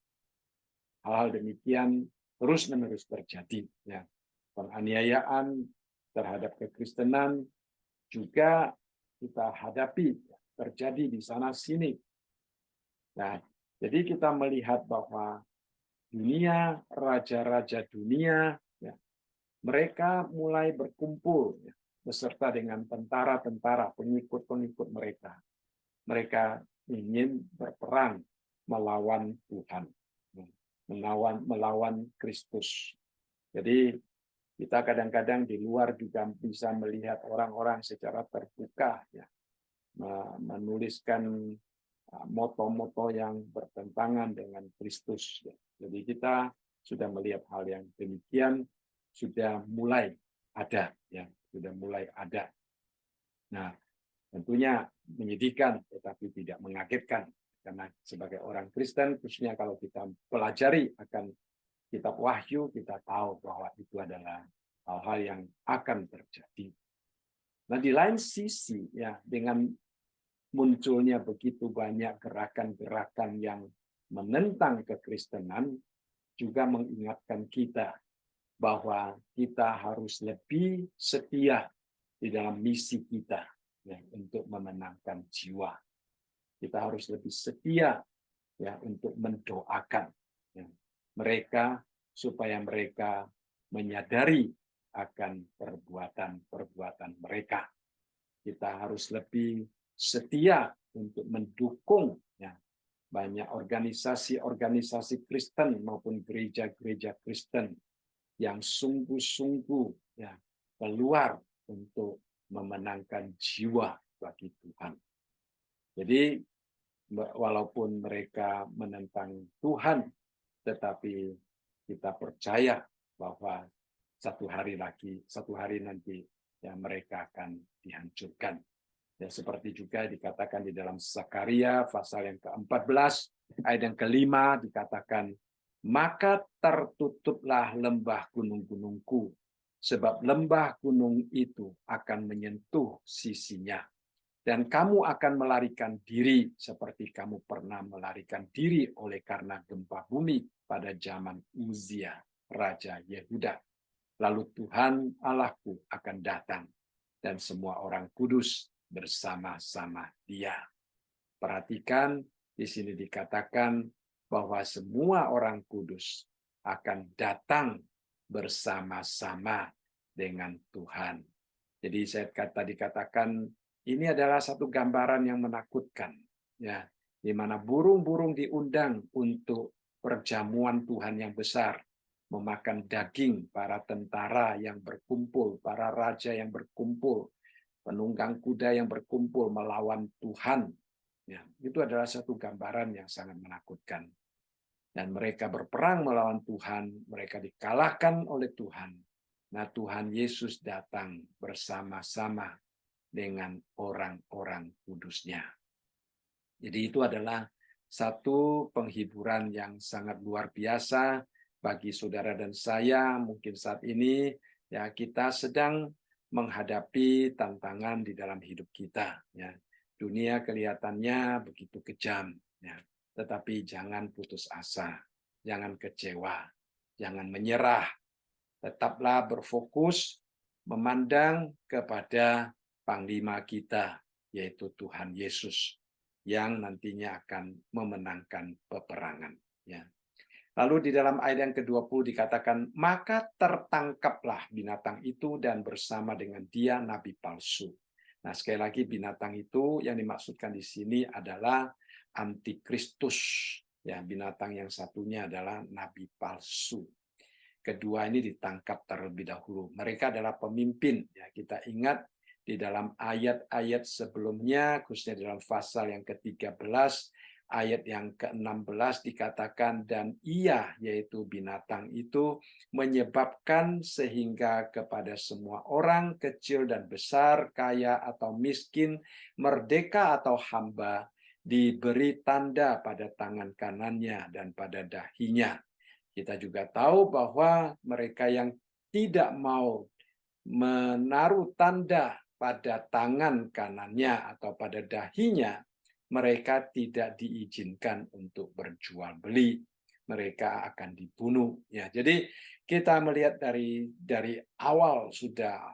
hal-hal demikian terus-menerus terjadi. Ya. Penganiayaan terhadap kekristenan juga kita hadapi, ya, terjadi di sana-sini. Nah, jadi kita melihat bahwa dunia, raja-raja dunia, ya, mereka mulai berkumpul, ya, beserta dengan tentara-tentara, pengikut-pengikut mereka. Mereka ingin berperang melawan Tuhan, melawan Kristus. Jadi kita kadang-kadang di luar juga bisa melihat orang-orang secara terbuka, ya, menuliskan moto-moto yang bertentangan dengan Kristus. Jadi kita sudah melihat hal yang demikian, sudah mulai ada, ya, sudah mulai ada. Nah, tentunya menyedihkan, tetapi tidak mengagetkan. Karena sebagai orang Kristen, khususnya kalau kita pelajari akan kitab Wahyu, kita tahu bahwa itu adalah hal-hal yang akan terjadi. Nah, di lain sisi, ya, dengan munculnya begitu banyak gerakan-gerakan yang menentang kekristenan, juga mengingatkan kita bahwa kita harus lebih setia di dalam misi kita, ya, untuk memenangkan jiwa. Kita harus lebih setia, ya, untuk mendoakan, ya, mereka supaya mereka menyadari akan perbuatan-perbuatan mereka. Kita harus lebih setia untuk mendukung, ya, banyak organisasi-organisasi Kristen maupun gereja-gereja Kristen yang sungguh-sungguh, ya, keluar untuk memenangkan jiwa bagi Tuhan. Jadi walaupun mereka menentang Tuhan, tetapi kita percaya bahwa satu hari nanti, ya, mereka akan dihancurkan. Ya, seperti juga dikatakan di dalam Zakaria pasal yang ke-14 ayat yang ke-5 dikatakan, maka tertutuplah lembah gunung-gunungku, sebab lembah gunung itu akan menyentuh sisinya. Dan kamu akan melarikan diri seperti kamu pernah melarikan diri oleh karena gempa bumi pada zaman Uzia, Raja Yehuda. Lalu Tuhan Allahku akan datang dan semua orang kudus bersama-sama Dia. Perhatikan, di sini dikatakan bahwa semua orang kudus akan datang bersama-sama dengan Tuhan. Jadi dikatakan ini adalah satu gambaran yang menakutkan, ya, di mana burung-burung diundang untuk perjamuan Tuhan yang besar, memakan daging para tentara yang berkumpul, para raja yang berkumpul, penunggang kuda yang berkumpul melawan Tuhan, Ya, itu adalah satu gambaran yang sangat menakutkan. Dan mereka berperang melawan Tuhan, mereka dikalahkan oleh Tuhan. Nah, Tuhan Yesus datang bersama-sama dengan orang-orang kudusnya. Jadi itu adalah satu penghiburan yang sangat luar biasa bagi saudara dan saya. Mungkin saat ini ya kita sedang menghadapi tantangan di dalam hidup kita. Ya. Dunia kelihatannya begitu kejam. Ya. Tetapi jangan putus asa, jangan kecewa, jangan menyerah. Tetaplah berfokus memandang kepada Panglima kita, yaitu Tuhan Yesus, yang nantinya akan memenangkan peperangan. Ya. Lalu di dalam ayat yang ke-20 dikatakan, maka tertangkaplah binatang itu dan bersama dengan dia nabi palsu. Nah, sekali lagi binatang itu yang dimaksudkan di sini adalah antikristus. Ya, binatang yang satunya adalah nabi palsu. Kedua ini ditangkap terlebih dahulu. Mereka adalah pemimpin. Ya, kita ingat di dalam ayat-ayat sebelumnya, khususnya dalam pasal yang ke-13, ayat yang ke-16 dikatakan, dan ia, yaitu binatang itu, menyebabkan sehingga kepada semua orang, kecil dan besar, kaya atau miskin, merdeka atau hamba, diberi tanda pada tangan kanannya dan pada dahinya. Kita juga tahu bahwa mereka yang tidak mau menaruh tanda pada tangan kanannya atau pada dahinya, mereka tidak diizinkan untuk berjual beli. Mereka akan dibunuh. Ya, jadi kita melihat dari awal sudah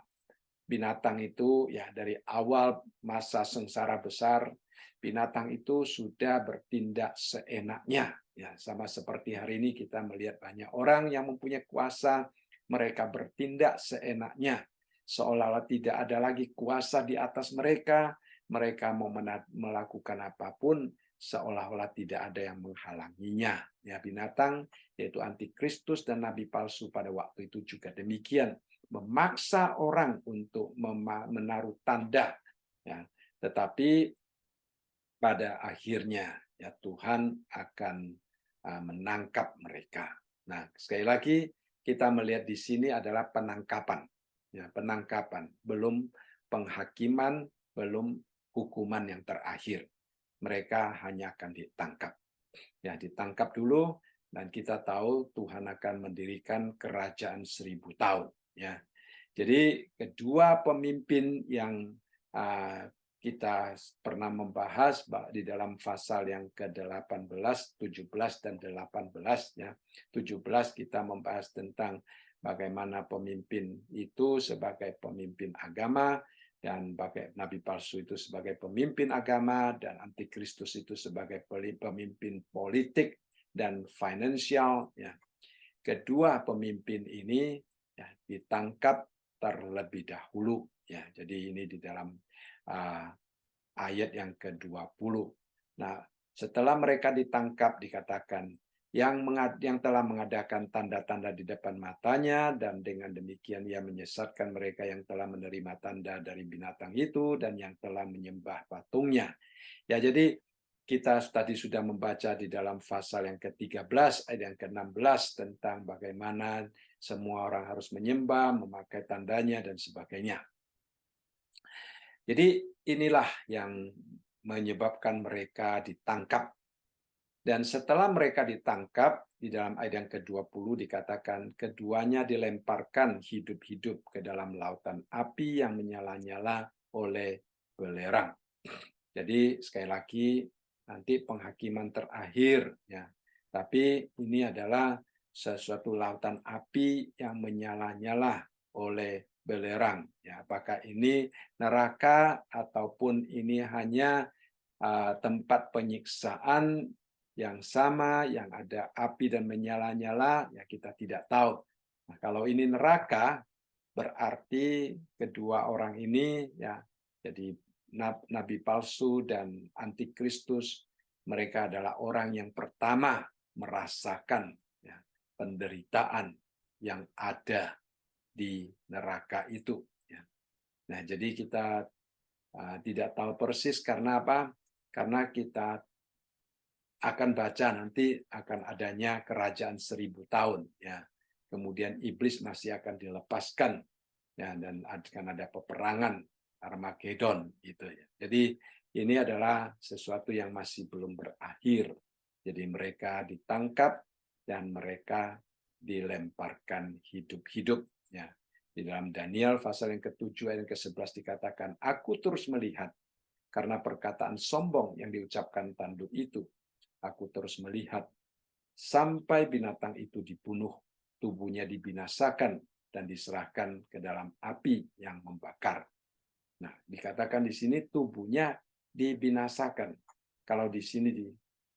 binatang itu ya dari awal masa sengsara besar binatang itu sudah bertindak seenaknya ya sama seperti hari ini kita melihat banyak orang yang mempunyai kuasa mereka bertindak seenaknya seolah-olah tidak ada lagi kuasa di atas mereka mereka mau melakukan apapun seolah-olah tidak ada yang menghalanginya ya binatang yaitu antikristus dan nabi palsu pada waktu itu juga demikian memaksa orang untuk menaruh tanda ya tetapi pada akhirnya ya Tuhan akan menangkap mereka. Nah, sekali lagi kita melihat di sini adalah penangkapan. Ya, penangkapan, belum penghakiman, belum hukuman yang terakhir. Mereka hanya akan ditangkap. Ya, ditangkap dulu dan kita tahu Tuhan akan mendirikan kerajaan 1000 tahun. Ya, jadi kedua pemimpin yang kita pernah membahas di dalam pasal yang ke-18, 17 dan 18 ya. 17 kita membahas tentang bagaimana pemimpin itu sebagai pemimpin agama dan nabi palsu itu sebagai pemimpin agama dan antikristus itu sebagai pemimpin politik dan finansial ya. Kedua pemimpin ini ya, ditangkap terlebih dahulu ya. Jadi ini di dalam ayat yang ke-20. Nah, setelah mereka ditangkap dikatakan yang telah mengadakan tanda-tanda di depan matanya dan dengan demikian ia menyesatkan mereka yang telah menerima tanda dari binatang itu dan yang telah menyembah patungnya. Ya, jadi kita tadi sudah membaca di dalam pasal yang ke-13 ayat yang ke-16 tentang bagaimana semua orang harus menyembah, memakai tandanya dan sebagainya. Jadi inilah yang menyebabkan mereka ditangkap. Dan setelah mereka ditangkap, di dalam ayat yang ke-20 dikatakan, keduanya dilemparkan hidup-hidup ke dalam lautan api yang menyala-nyala oleh belerang. Jadi sekali lagi, nanti penghakiman terakhir. Ya. Tapi ini adalah sesuatu lautan api yang menyala-nyala oleh belerang. Ya, apakah ini neraka ataupun ini hanya tempat penyiksaan yang sama, yang ada api dan menyala-nyala, ya kita tidak tahu. Nah, kalau ini neraka, berarti kedua orang ini ya jadi nabi palsu dan antikristus, mereka adalah orang yang pertama merasakan ya, penderitaan yang ada di neraka itu. Ya. Nah, jadi kita tidak tahu persis karena apa? Karena kita akan baca nanti akan adanya kerajaan 1000 tahun, ya. Kemudian iblis masih akan dilepaskan, ya, dan akan ada peperangan Armageddon, gitu ya. Jadi ini adalah sesuatu yang masih belum berakhir. Jadi mereka ditangkap dan mereka dilemparkan hidup-hidup, ya. Di dalam Daniel pasal yang ke-7 ayat ke-11 dikatakan, "Aku terus melihat karena perkataan sombong yang diucapkan tanduk itu. Aku terus melihat sampai binatang itu dibunuh, tubuhnya dibinasakan dan diserahkan ke dalam api yang membakar." Nah, dikatakan di sini tubuhnya dibinasakan. Kalau di sini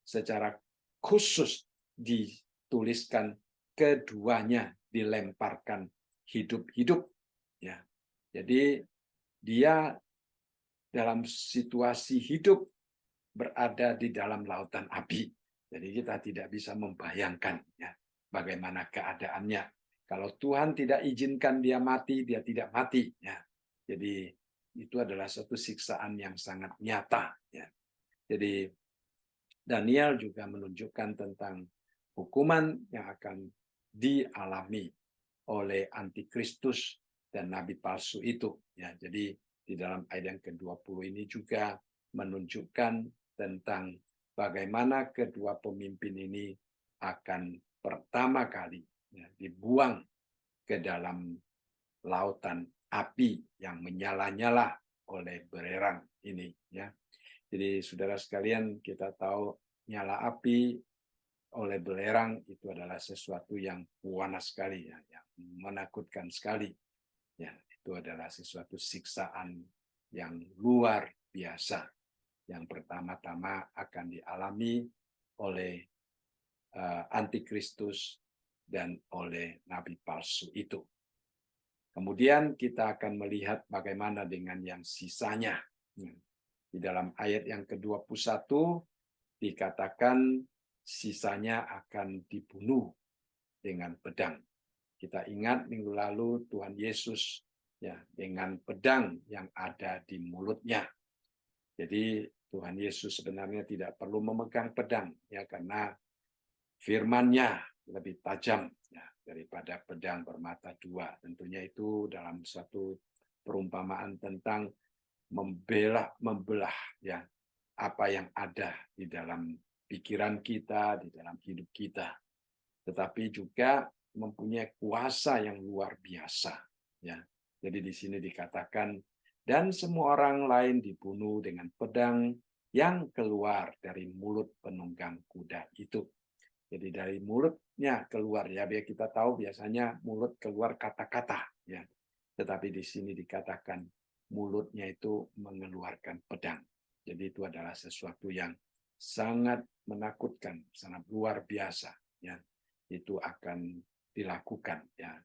secara khusus dituliskan keduanya dilemparkan hidup-hidup, ya. Jadi dia dalam situasi hidup berada di dalam lautan api. Jadi kita tidak bisa membayangkan, ya, bagaimana keadaannya. Kalau Tuhan tidak izinkan dia mati, dia tidak mati, ya. Jadi itu adalah suatu siksaan yang sangat nyata, ya. Jadi Daniel juga menunjukkan tentang hukuman yang akan dialami oleh antikristus dan nabi palsu itu, ya. Jadi di dalam ayat yang ke-20 ini juga menunjukkan tentang bagaimana kedua pemimpin ini akan pertama kali, ya, dibuang ke dalam lautan api yang menyala-nyala oleh belerang ini, ya. Jadi saudara sekalian, kita tahu nyala api oleh belerang itu adalah sesuatu yang panas sekali, ya, yang menakutkan sekali. Ya, itu adalah sesuatu siksaan yang luar biasa yang pertama-tama akan dialami oleh antikristus dan oleh nabi palsu itu. Kemudian kita akan melihat bagaimana dengan yang sisanya. Di dalam ayat yang ke-21 dikatakan sisanya akan dibunuh dengan pedang. Kita ingat minggu lalu Tuhan Yesus, ya, dengan pedang yang ada di mulutnya. Jadi Tuhan Yesus sebenarnya tidak perlu memegang pedang, ya, karena firman-Nya lebih tajam, ya, daripada pedang bermata dua. Tentunya itu dalam suatu perumpamaan tentang membelah, ya, apa yang ada di dalam pikiran kita, di dalam hidup kita. Tetapi juga mempunyai kuasa yang luar biasa, ya. Jadi di sini dikatakan, dan semua orang lain dibunuh dengan pedang yang keluar dari mulut penunggang kuda itu. Jadi dari mulutnya keluar, ya, biar kita tahu biasanya mulut keluar kata-kata, ya. Tetapi di sini dikatakan mulutnya itu mengeluarkan pedang. Jadi itu adalah sesuatu yang sangat menakutkan, sangat luar biasa, ya. Itu akan dilakukan, ya.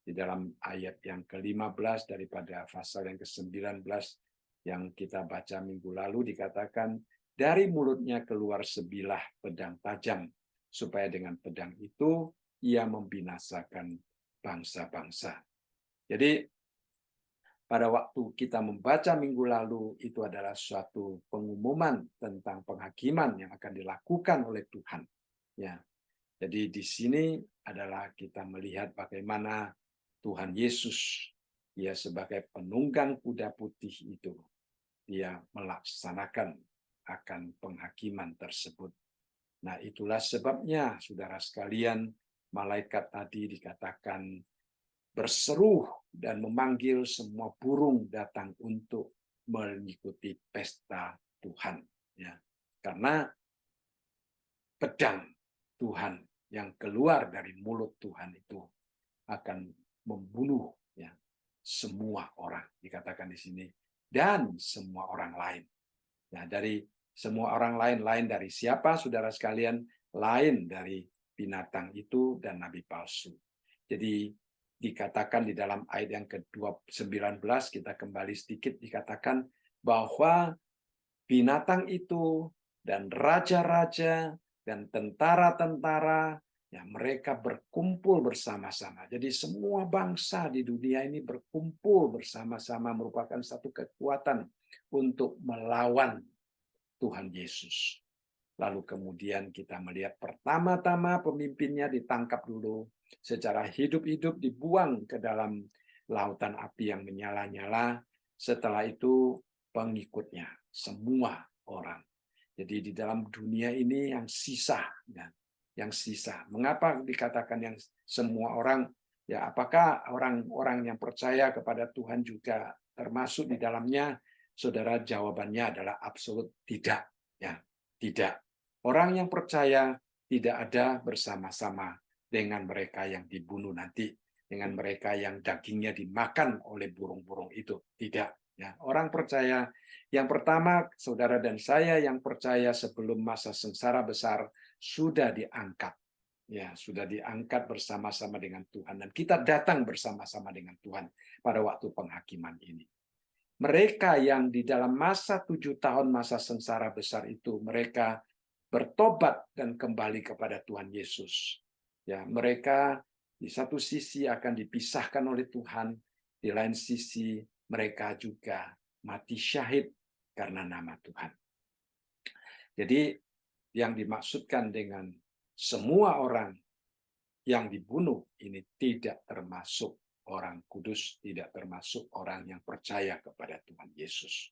Di dalam ayat yang ke-15 daripada pasal yang ke-19 yang kita baca minggu lalu dikatakan, dari mulutnya keluar sebilah pedang tajam, supaya dengan pedang itu ia membinasakan bangsa-bangsa. Jadi pada waktu kita membaca minggu lalu itu adalah suatu pengumuman tentang penghakiman yang akan dilakukan oleh Tuhan, ya. Jadi di sini adalah kita melihat bagaimana Tuhan Yesus, dia sebagai penunggang kuda putih itu, dia melaksanakan akan penghakiman tersebut. Nah, itulah sebabnya, saudara sekalian, malaikat tadi dikatakan berseru dan memanggil semua burung datang untuk mengikuti pesta Tuhan, ya. Karena pedang Tuhan yang keluar dari mulut Tuhan itu akan membunuh, ya, semua orang, dikatakan di sini, dan semua orang lain. Nah, dari semua orang lain dari siapa, saudara sekalian? Lain dari binatang itu dan nabi palsu. Jadi dikatakan di dalam ayat yang ke-19, kita kembali sedikit, dikatakan bahwa binatang itu dan raja-raja dan tentara-tentara, ya, mereka berkumpul bersama-sama. Jadi semua bangsa di dunia ini berkumpul bersama-sama, merupakan satu kekuatan untuk melawan Tuhan Yesus. Lalu kemudian kita melihat pertama-tama pemimpinnya ditangkap dulu, secara hidup-hidup dibuang ke dalam lautan api yang menyala-nyala. Setelah itu pengikutnya, semua orang. Jadi di dalam dunia ini yang sisa, ya, yang sisa. Mengapa dikatakan yang semua orang? Ya, apakah orang-orang yang percaya kepada Tuhan juga termasuk di dalamnya? Saudara, jawabannya adalah absolut tidak. Ya, tidak. Orang yang percaya tidak ada bersama-sama dengan mereka yang dibunuh nanti, dengan mereka yang dagingnya dimakan oleh burung-burung itu. Tidak. Ya, orang percaya yang pertama, saudara dan saya yang percaya sebelum masa sengsara besar sudah diangkat. Ya, sudah diangkat bersama-sama dengan Tuhan. Dan kita datang bersama-sama dengan Tuhan pada waktu penghakiman ini. Mereka yang di dalam masa 7 tahun masa sengsara besar itu, mereka bertobat dan kembali kepada Tuhan Yesus. Ya, mereka di satu sisi akan dipisahkan oleh Tuhan, di lain sisi mereka juga mati syahid karena nama Tuhan. Jadi yang dimaksudkan dengan semua orang yang dibunuh ini tidak termasuk orang kudus, tidak termasuk orang yang percaya kepada Tuhan Yesus.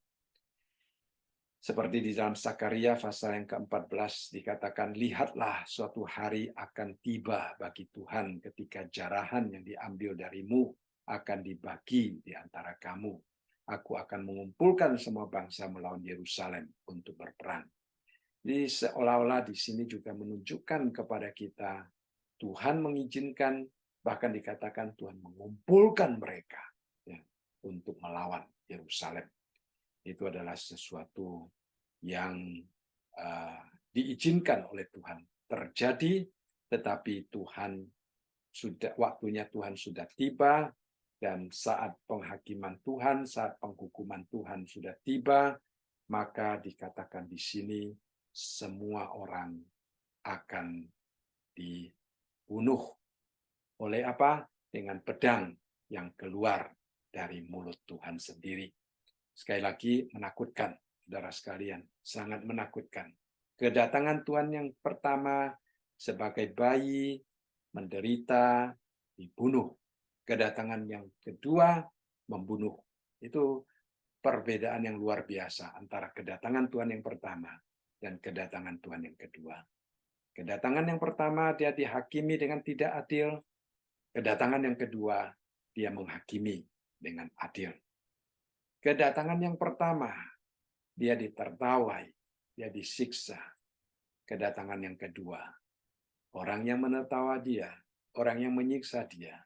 Seperti di dalam Sakaria pasal yang ke-14 dikatakan, lihatlah suatu hari akan tiba bagi Tuhan ketika jarahan yang diambil darimu akan dibagi di antara kamu. Aku akan mengumpulkan semua bangsa melawan Yerusalem untuk berperang. Jadi seolah-olah di sini juga menunjukkan kepada kita, Tuhan mengizinkan, bahkan dikatakan Tuhan mengumpulkan mereka ya, untuk melawan Yerusalem. Itu adalah sesuatu yang diizinkan oleh Tuhan terjadi, tetapi waktunya Tuhan sudah tiba, dan saat penghakiman Tuhan, saat penghukuman Tuhan sudah tiba, maka dikatakan di sini semua orang akan dibunuh oleh apa? Dengan pedang yang keluar dari mulut Tuhan sendiri. Sekali lagi menakutkan, saudara sekalian, sangat menakutkan. Kedatangan Tuhan yang pertama sebagai bayi, menderita, dibunuh. Kedatangan yang kedua, membunuh. Itu perbedaan yang luar biasa antara kedatangan Tuhan yang pertama dan kedatangan Tuhan yang kedua. Kedatangan yang pertama, dia dihakimi dengan tidak adil. Kedatangan yang kedua, dia menghakimi dengan adil. Kedatangan yang pertama, dia ditertawai, dia disiksa. Kedatangan yang kedua, orang yang menertawa dia, orang yang menyiksa dia,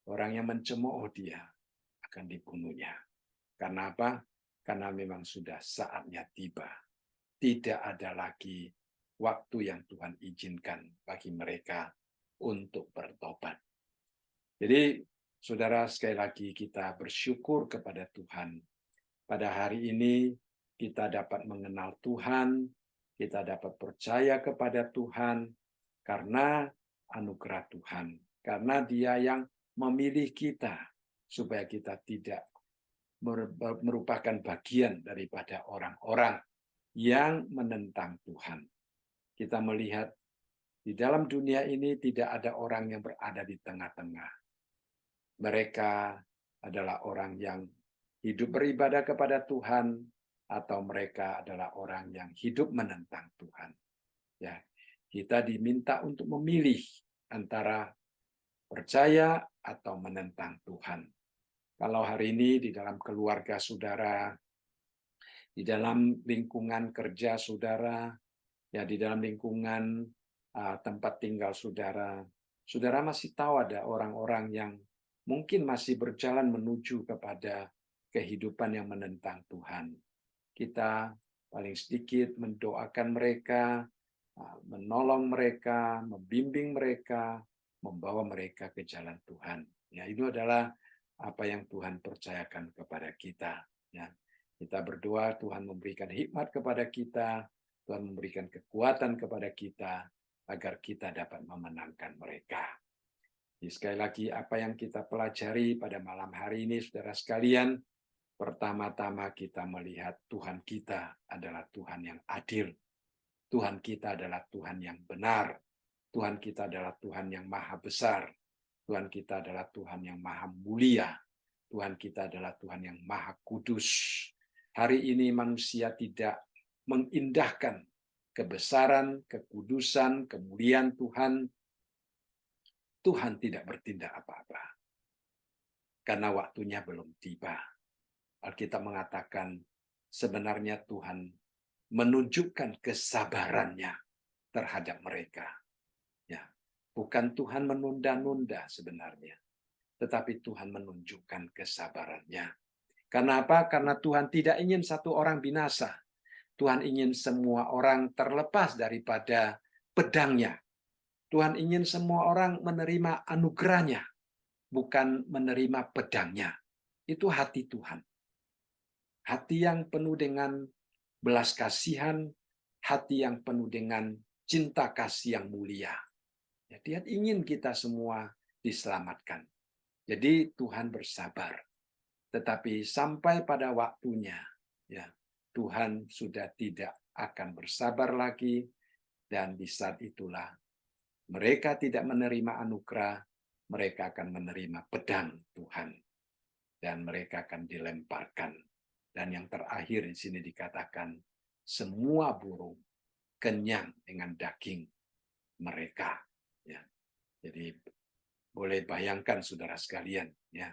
orang yang mencemooh dia, akan dibunuhnya. Karena apa? Karena memang sudah saatnya tiba. Tidak ada lagi waktu yang Tuhan izinkan bagi mereka untuk bertobat. Jadi, saudara, sekali lagi kita bersyukur kepada Tuhan. Pada hari ini kita dapat mengenal Tuhan, kita dapat percaya kepada Tuhan karena anugerah Tuhan, karena Dia yang memilih kita supaya kita tidak merupakan bagian daripada orang-orang yang menentang Tuhan. Kita melihat di dalam dunia ini tidak ada orang yang berada di tengah-tengah. Mereka adalah orang yang hidup beribadah kepada Tuhan, atau mereka adalah orang yang hidup menentang Tuhan. Ya, kita diminta untuk memilih antara percaya atau menentang Tuhan. Kalau hari ini di dalam keluarga saudara, di dalam lingkungan kerja saudara, ya di dalam lingkungan tempat tinggal saudara, saudara masih tahu ada orang-orang yang mungkin masih berjalan menuju kepada kehidupan yang menentang Tuhan. Kita paling sedikit mendoakan mereka, menolong mereka, membimbing mereka, membawa mereka ke jalan Tuhan. Ya, itu adalah apa yang Tuhan percayakan kepada kita. Ya, kita berdoa Tuhan memberikan hikmat kepada kita, Tuhan memberikan kekuatan kepada kita, agar kita dapat memenangkan mereka. Jadi sekali lagi, apa yang kita pelajari pada malam hari ini, saudara sekalian, Pertama-tama kita melihat Tuhan kita adalah Tuhan yang adil. Tuhan kita adalah Tuhan yang benar. Tuhan kita adalah Tuhan yang maha besar. Tuhan kita adalah Tuhan yang maha mulia. Tuhan kita adalah Tuhan yang maha kudus. Hari ini manusia tidak mengindahkan kebesaran, kekudusan, kemuliaan Tuhan. Tuhan tidak bertindak apa-apa. Karena waktunya belum tiba. Alkitab mengatakan sebenarnya Tuhan menunjukkan kesabarannya terhadap mereka. Ya, bukan Tuhan menunda-nunda sebenarnya, tetapi Tuhan menunjukkan kesabarannya. Karena apa? Karena Tuhan tidak ingin satu orang binasa. Tuhan ingin semua orang terlepas daripada pedangnya. Tuhan ingin semua orang menerima anugerahnya, bukan menerima pedangnya. Itu hati Tuhan. Hati yang penuh dengan belas kasihan, hati yang penuh dengan cinta kasih yang mulia. Dia ingin kita semua diselamatkan. Jadi Tuhan bersabar. Tetapi sampai pada waktunya, ya, Tuhan sudah tidak akan bersabar lagi, dan di saat itulah mereka tidak menerima anugerah, mereka akan menerima pedang Tuhan, dan mereka akan dilemparkan. Dan yang terakhir di sini dikatakan, semua burung kenyang dengan daging mereka. Ya. Jadi boleh bayangkan saudara sekalian, ya,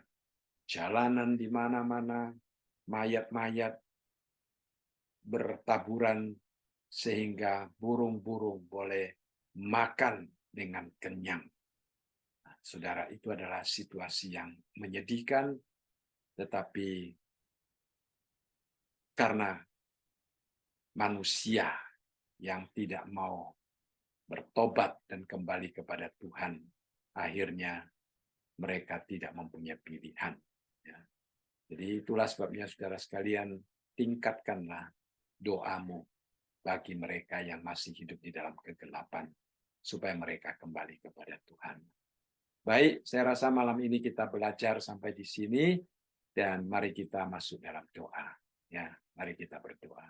jalanan di mana-mana, mayat-mayat bertaburan sehingga burung-burung boleh makan dengan kenyang. Nah, saudara, itu adalah situasi yang menyedihkan, tetapi karena manusia yang tidak mau bertobat dan kembali kepada Tuhan, akhirnya mereka tidak mempunyai pilihan. Ya. Jadi itulah sebabnya saudara sekalian, tingkatkanlah doamu bagi mereka yang masih hidup di dalam kegelapan, supaya mereka kembali kepada Tuhan. Baik, saya rasa malam ini kita belajar sampai di sini, dan mari kita masuk dalam doa. Ya, mari kita berdoa.